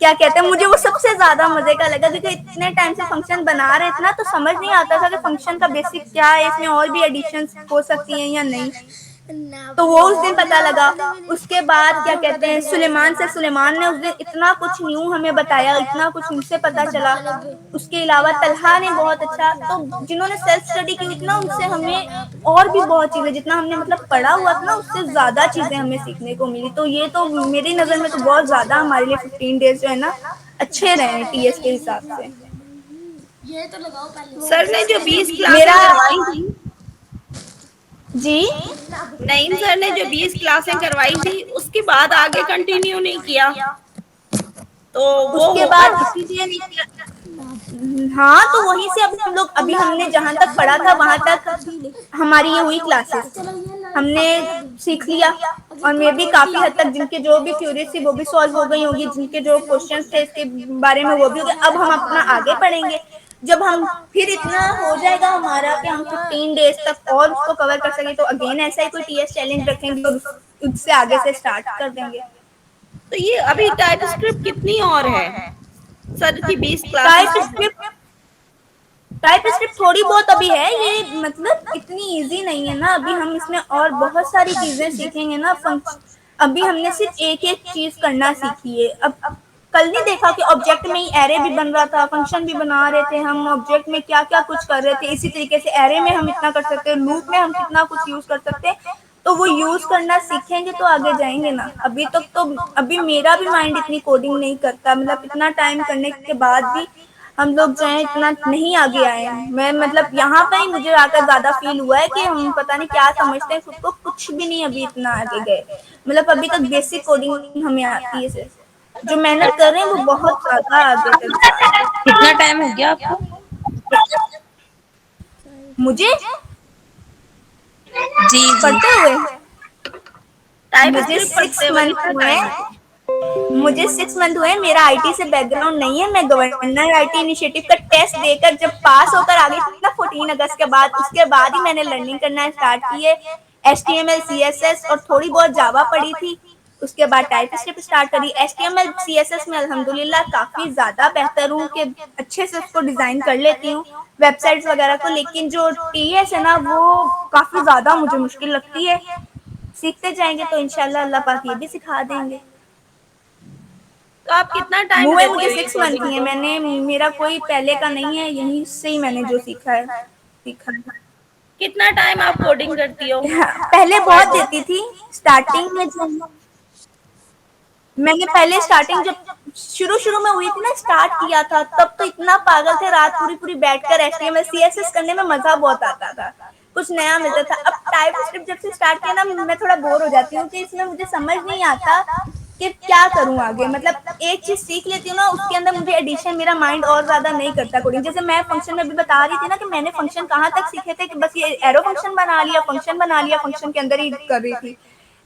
[SPEAKER 1] क्या कहते हैं, मुझे वो सबसे ज्यादा मजे का लगा, क्योंकि इतने टाइम से फंक्शन बना रहे थे ना तो समझ नहीं आता था कि फंक्शन का बेसिक क्या है, इसमें और भी एडिशन हो सकती है या नहीं, तो वो उस दिन पता लगा। उसके बाद क्या कहते हैं सुलेमान ने उस दिन इतना कुछ न्यू हमें बताया, इतना कुछ उनसे पता चला। उसके अलावा तलहा ने बहुत अच्छा, तो जिन्होंने सेल्फ स्टडी की इतना उनसे हमें और भी बहुत चीजें, जितना हमने मतलब पढ़ा हुआ था ना उससे ज्यादा चीजें हमें सीखने को मिली। तो ये तो मेरी नजर में तो बहुत ज्यादा हमारे लिए 15 डेज जो है ना अच्छे रहे टीएस के हिसाब से।
[SPEAKER 3] ये तो लगाओ पहले।
[SPEAKER 7] सर ने जो 20 क्लासेस
[SPEAKER 1] मेरा
[SPEAKER 7] करवाई थी,
[SPEAKER 1] जी
[SPEAKER 7] नईम सर ने जो 20 क्लासें करवाई थी उसके बाद आगे कंटिन्यू नहीं किया, तो वो
[SPEAKER 1] उसके
[SPEAKER 7] होगा।
[SPEAKER 1] बाद इसीलिए नहीं किया। हाँ, तो वहीं से अब हम लोग अभी हमने जहाँ तक पढ़ा था वहां तक हमारी ये हुई क्लासेस, हमने सीख लिया। और मैं भी काफी हद तक जिनके जो भी क्यूरीज थी वो भी सॉल्व हो गई होगी, जिनके जो क्वेश्चंस थे इसके बारे में वो भी हो गए। अब हम अपना आगे पढ़ेंगे, जब हम फिर इतना हो जाएगा हमारा कि हम 15 डेज तक और उसको कवर कर सकें, तो अगेन ऐसा ही कोई टीएस चैलेंज रखेंगे और उससे आगे से स्टार्ट कर देंगे।
[SPEAKER 7] तो ये अभी टाइप स्क्रिप्ट कितनी और है सर की 20
[SPEAKER 1] टाइप
[SPEAKER 7] क्लासेस?
[SPEAKER 1] स्क्रिप्ट थोड़ी बहुत अभी है, ये मतलब इतनी इजी नहीं है ना, अभी हम इसमें और बहुत सारी चीजें सीखेंगे ना। अभी हमने सिर्फ एक एक चीज करना सीखी है। अब कल नहीं देखा कि ऑब्जेक्ट में ही एरे भी बन रहा था, फंक्शन भी बना रहे थे हम, ऑब्जेक्ट में क्या क्या कुछ कर रहे थे, इसी तरीके से एरे में हम इतना कर सकते हैं, लूप में हम कितना कुछ यूज कर सकते हैं। तो वो यूज करना सीखेंगे तो आगे जाएंगे ना। अभी तक तो अभी मेरा भी माइंड इतनी कोडिंग नहीं करता, मतलब इतना टाइम करने के बाद भी हम लोग जो है इतना नहीं आगे आए हैं। मैं मतलब यहाँ पे ही मुझे आकर ज्यादा फील हुआ है कि हम पता नहीं क्या समझते हैं खुद को, कुछ भी नहीं अभी इतना आगे गए। मतलब अभी तक बेसिक कोडिंग हमें आती है सिर्फ, जो मेहनत कर रहे हैं वो बहुत ज्यादा आगे तक जा रहे हैं।
[SPEAKER 7] कितना टाइम हो गया आपको?
[SPEAKER 1] मुझे
[SPEAKER 7] जी जी,
[SPEAKER 1] पढ़ते हुए
[SPEAKER 7] टाइप
[SPEAKER 1] मुझे
[SPEAKER 7] स्क्रिप्ट
[SPEAKER 1] 6
[SPEAKER 7] पढ़ते हुए
[SPEAKER 1] मंथ
[SPEAKER 7] कितना
[SPEAKER 1] हुए।
[SPEAKER 7] टाइम?
[SPEAKER 1] मुझे 6 मंथ हुए। मेरा आईटी से बैकग्राउंड नहीं है, मैं गवर्नर आईटी इनिशिएटिव का टेस्ट देकर जब पास होकर आ गई थी ना 14 अगस्त के बाद, उसके बाद ही मैंने लर्निंग करना स्टार्ट की है। HTML CSS और थोड़ी बहुत जावा पढ़ी थी, उसके बाद टाइप स्क्रिप्ट स्टार्ट करी। HTML CSS में अल्हम्दुलिल्लाह काफी ज्यादा बेहतर हूँ कि अच्छे से उसको डिजाइन कर लेती हूँ वेबसाइट्स वगैरह को, लेकिन जो टीएस है ना वो काफी ज्यादा मुझे मुश्किल लगती है। सीखते जाएंगे तो इंशाल्लाह अल्लाह पाक ये भी सिखा देंगे।
[SPEAKER 7] तो आप कितना टाइम
[SPEAKER 1] हुए
[SPEAKER 7] देते
[SPEAKER 1] मुझे
[SPEAKER 7] हो ये
[SPEAKER 1] 6 मंथ
[SPEAKER 7] कोडिंग
[SPEAKER 1] ही है,
[SPEAKER 7] को?
[SPEAKER 1] मैंने मेरा कोई पहले का नहीं है, यहीं से ही मैंने जो सीखा है सीखा है।
[SPEAKER 7] कितना टाइम आप कोडिंग करती हो?
[SPEAKER 1] पहले बहुत देती थी स्टार्टिंग में, जब मैंने पहले स्टार्टिंग जब शुरू शुरू में हुई थी ना, स्टार्ट किया था, तब तो इतना पागल थे, रात पूरी पूरी बैठकर HTML CSS करने में मजा बहुत आता था, कुछ नया मिलता था। अब टाइप स्क्रिप्ट जब से स्टार्ट किया ना, मैं थोड़ा बोर हो जाती हूँ कि इसमें मुझे समझ नहीं आता कि क्या करूँ आगे। मतलब एक चीज सीख लेती हूँ ना, उसके अंदर मुझे एडिशन, मेरा माइंड और ज्यादा नहीं करता कोडिंग। जैसे मैं फंक्शन में भी बता रही थी ना कि मैंने फंक्शन कहाँ तक सीखे थे कि बस ये एरो फंक्शन बना लिया, फंक्शन बना लिया, फंक्शन के अंदर ही कर रही थी।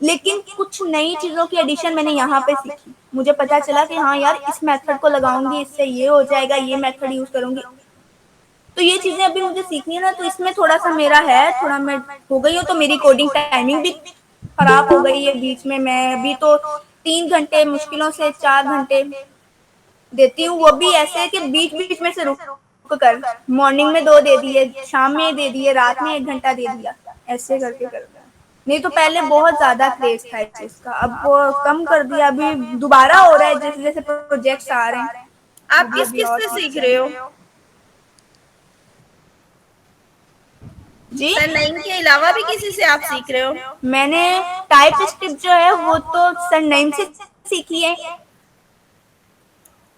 [SPEAKER 1] लेकिन कुछ नई चीजों की एडिशन मैंने यहाँ पे सीखी। मुझे पता चला कि हाँ यार, इस मेथड को लगाऊंगी, इससे ये हो जाएगा, ये मेथड यूज करूंगी। तो ये चीजें अभी मुझे सीखनी है ना, तो इसमें थोड़ा सा मेरा है, थोड़ा मैं हो गई हूँ, तो मेरी कोडिंग टाइमिंग भी खराब हो गई है बीच में। मैं अभी तो 3 घंटे, मुश्किलों से 4 घंटे देती हूँ, वो भी ऐसे कि बीच बीच में से रुक कर। मॉर्निंग में 2 दे दिए, शाम में दे दिए, रात में 1 घंटा दे दिया, ऐसे करके करते हैं। नहीं तो पहले बहुत ज्यादा क्रेज था इस चीज का, अब वो कम कर दिया। अभी दोबारा हो रहा है, जैसे जैसे प्रोजेक्ट्स आ रहे हैं।
[SPEAKER 7] आप किस किस से सीख रहे हो?
[SPEAKER 1] जी,
[SPEAKER 7] सर नईम के अलावा भी किसी से आप सीख रहे हो?
[SPEAKER 1] मैंने टाइप स्क्रिप्ट जो है वो तो सर नईम से सीखी है।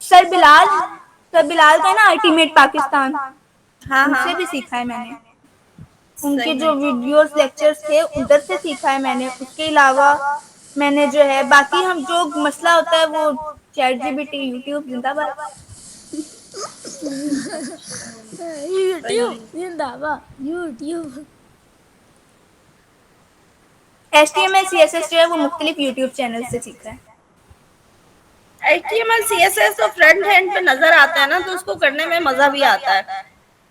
[SPEAKER 1] सर बिलाल का है ना, अल्टीमेट पाकिस्तान,
[SPEAKER 7] हाँ
[SPEAKER 1] उनसे
[SPEAKER 7] हाँ,
[SPEAKER 1] भी सीखा है मैंने। उनके
[SPEAKER 7] सही
[SPEAKER 1] जो
[SPEAKER 7] है।
[SPEAKER 1] वीडियोस लेक्चर्स थे उधर से सीखा है मैंने। उसके अलावा मैंने जो है, बाकी हम जो मसला होता है वो ChatGPT, यूट्यूब जिंदाबाद।
[SPEAKER 3] यूट्यूब जिंदाबाद, यूट्यूब।
[SPEAKER 1] HTML CSS जो है वो मुख्तलिफ यूट्यूब चैनल से सीखा है।
[SPEAKER 7] HTML CSS तो फ्रंट एंड पे नजर आता है ना, तो उसको करने में मजा भी आता है।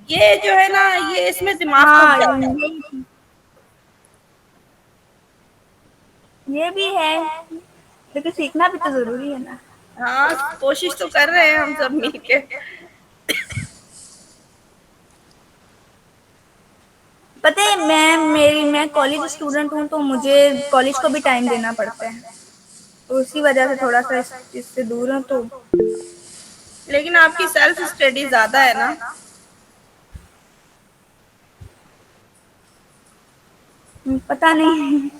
[SPEAKER 7] ये जो है ना, ये इसमें दिमाग थक
[SPEAKER 1] हाँ,
[SPEAKER 7] जाता है।
[SPEAKER 1] ये भी है, लेकिन सीखना भी तो जरूरी है ना।
[SPEAKER 7] हाँ, कोशिश तो कर रहे हैं हम सब मिलके।
[SPEAKER 1] पता है, मैं कॉलेज स्टूडेंट हूँ, तो मुझे कॉलेज को भी टाइम देना पड़ता है, तो उसी वजह से थोड़ा सा इस चीज से दूर हूँ। तो
[SPEAKER 7] लेकिन आपकी सेल्फ स्टडी ज्यादा है ना?
[SPEAKER 1] पता नहीं,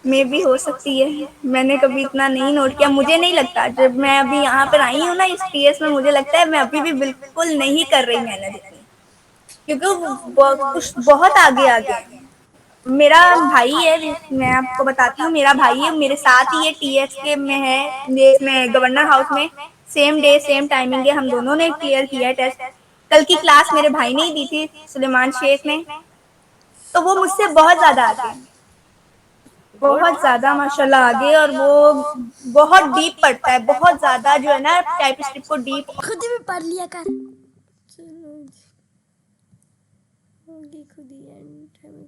[SPEAKER 1] मे भी हो सकती है, मैंने कभी इतना नहीं नोट किया। मुझे नहीं लगता, जब मैं अभी यहाँ पर आई हूँ ना इस TS में, मुझे लगता है मैं अभी भी बिल्कुल नहीं कर रही मेहनत इतनी, क्योंकि कुछ बहुत आगे आगे है। मेरा भाई है, मैं आपको बताती हूँ, मेरा भाई है, मेरे साथ ही ये TS के में है, में गवर्नर हाउस में। सेम डे सेम टाइमिंग है, हम दोनों ने क्लियर किया है टेस्ट। कल की क्लास मेरे भाई ने ही दी थी, सुलेमान शेख ने, तो वो मुझसे बहुत ज्यादा आगे हैं, बहुत ज्यादा माशाल्लाह आगे। और वो बहुत डीप पढ़ता है, बहुत ज्यादा जो है ना टाइप स्क्रिप्ट को डीप।
[SPEAKER 3] खुद भी पढ़ लिया कर। चलो, होगी खुद ही एंड।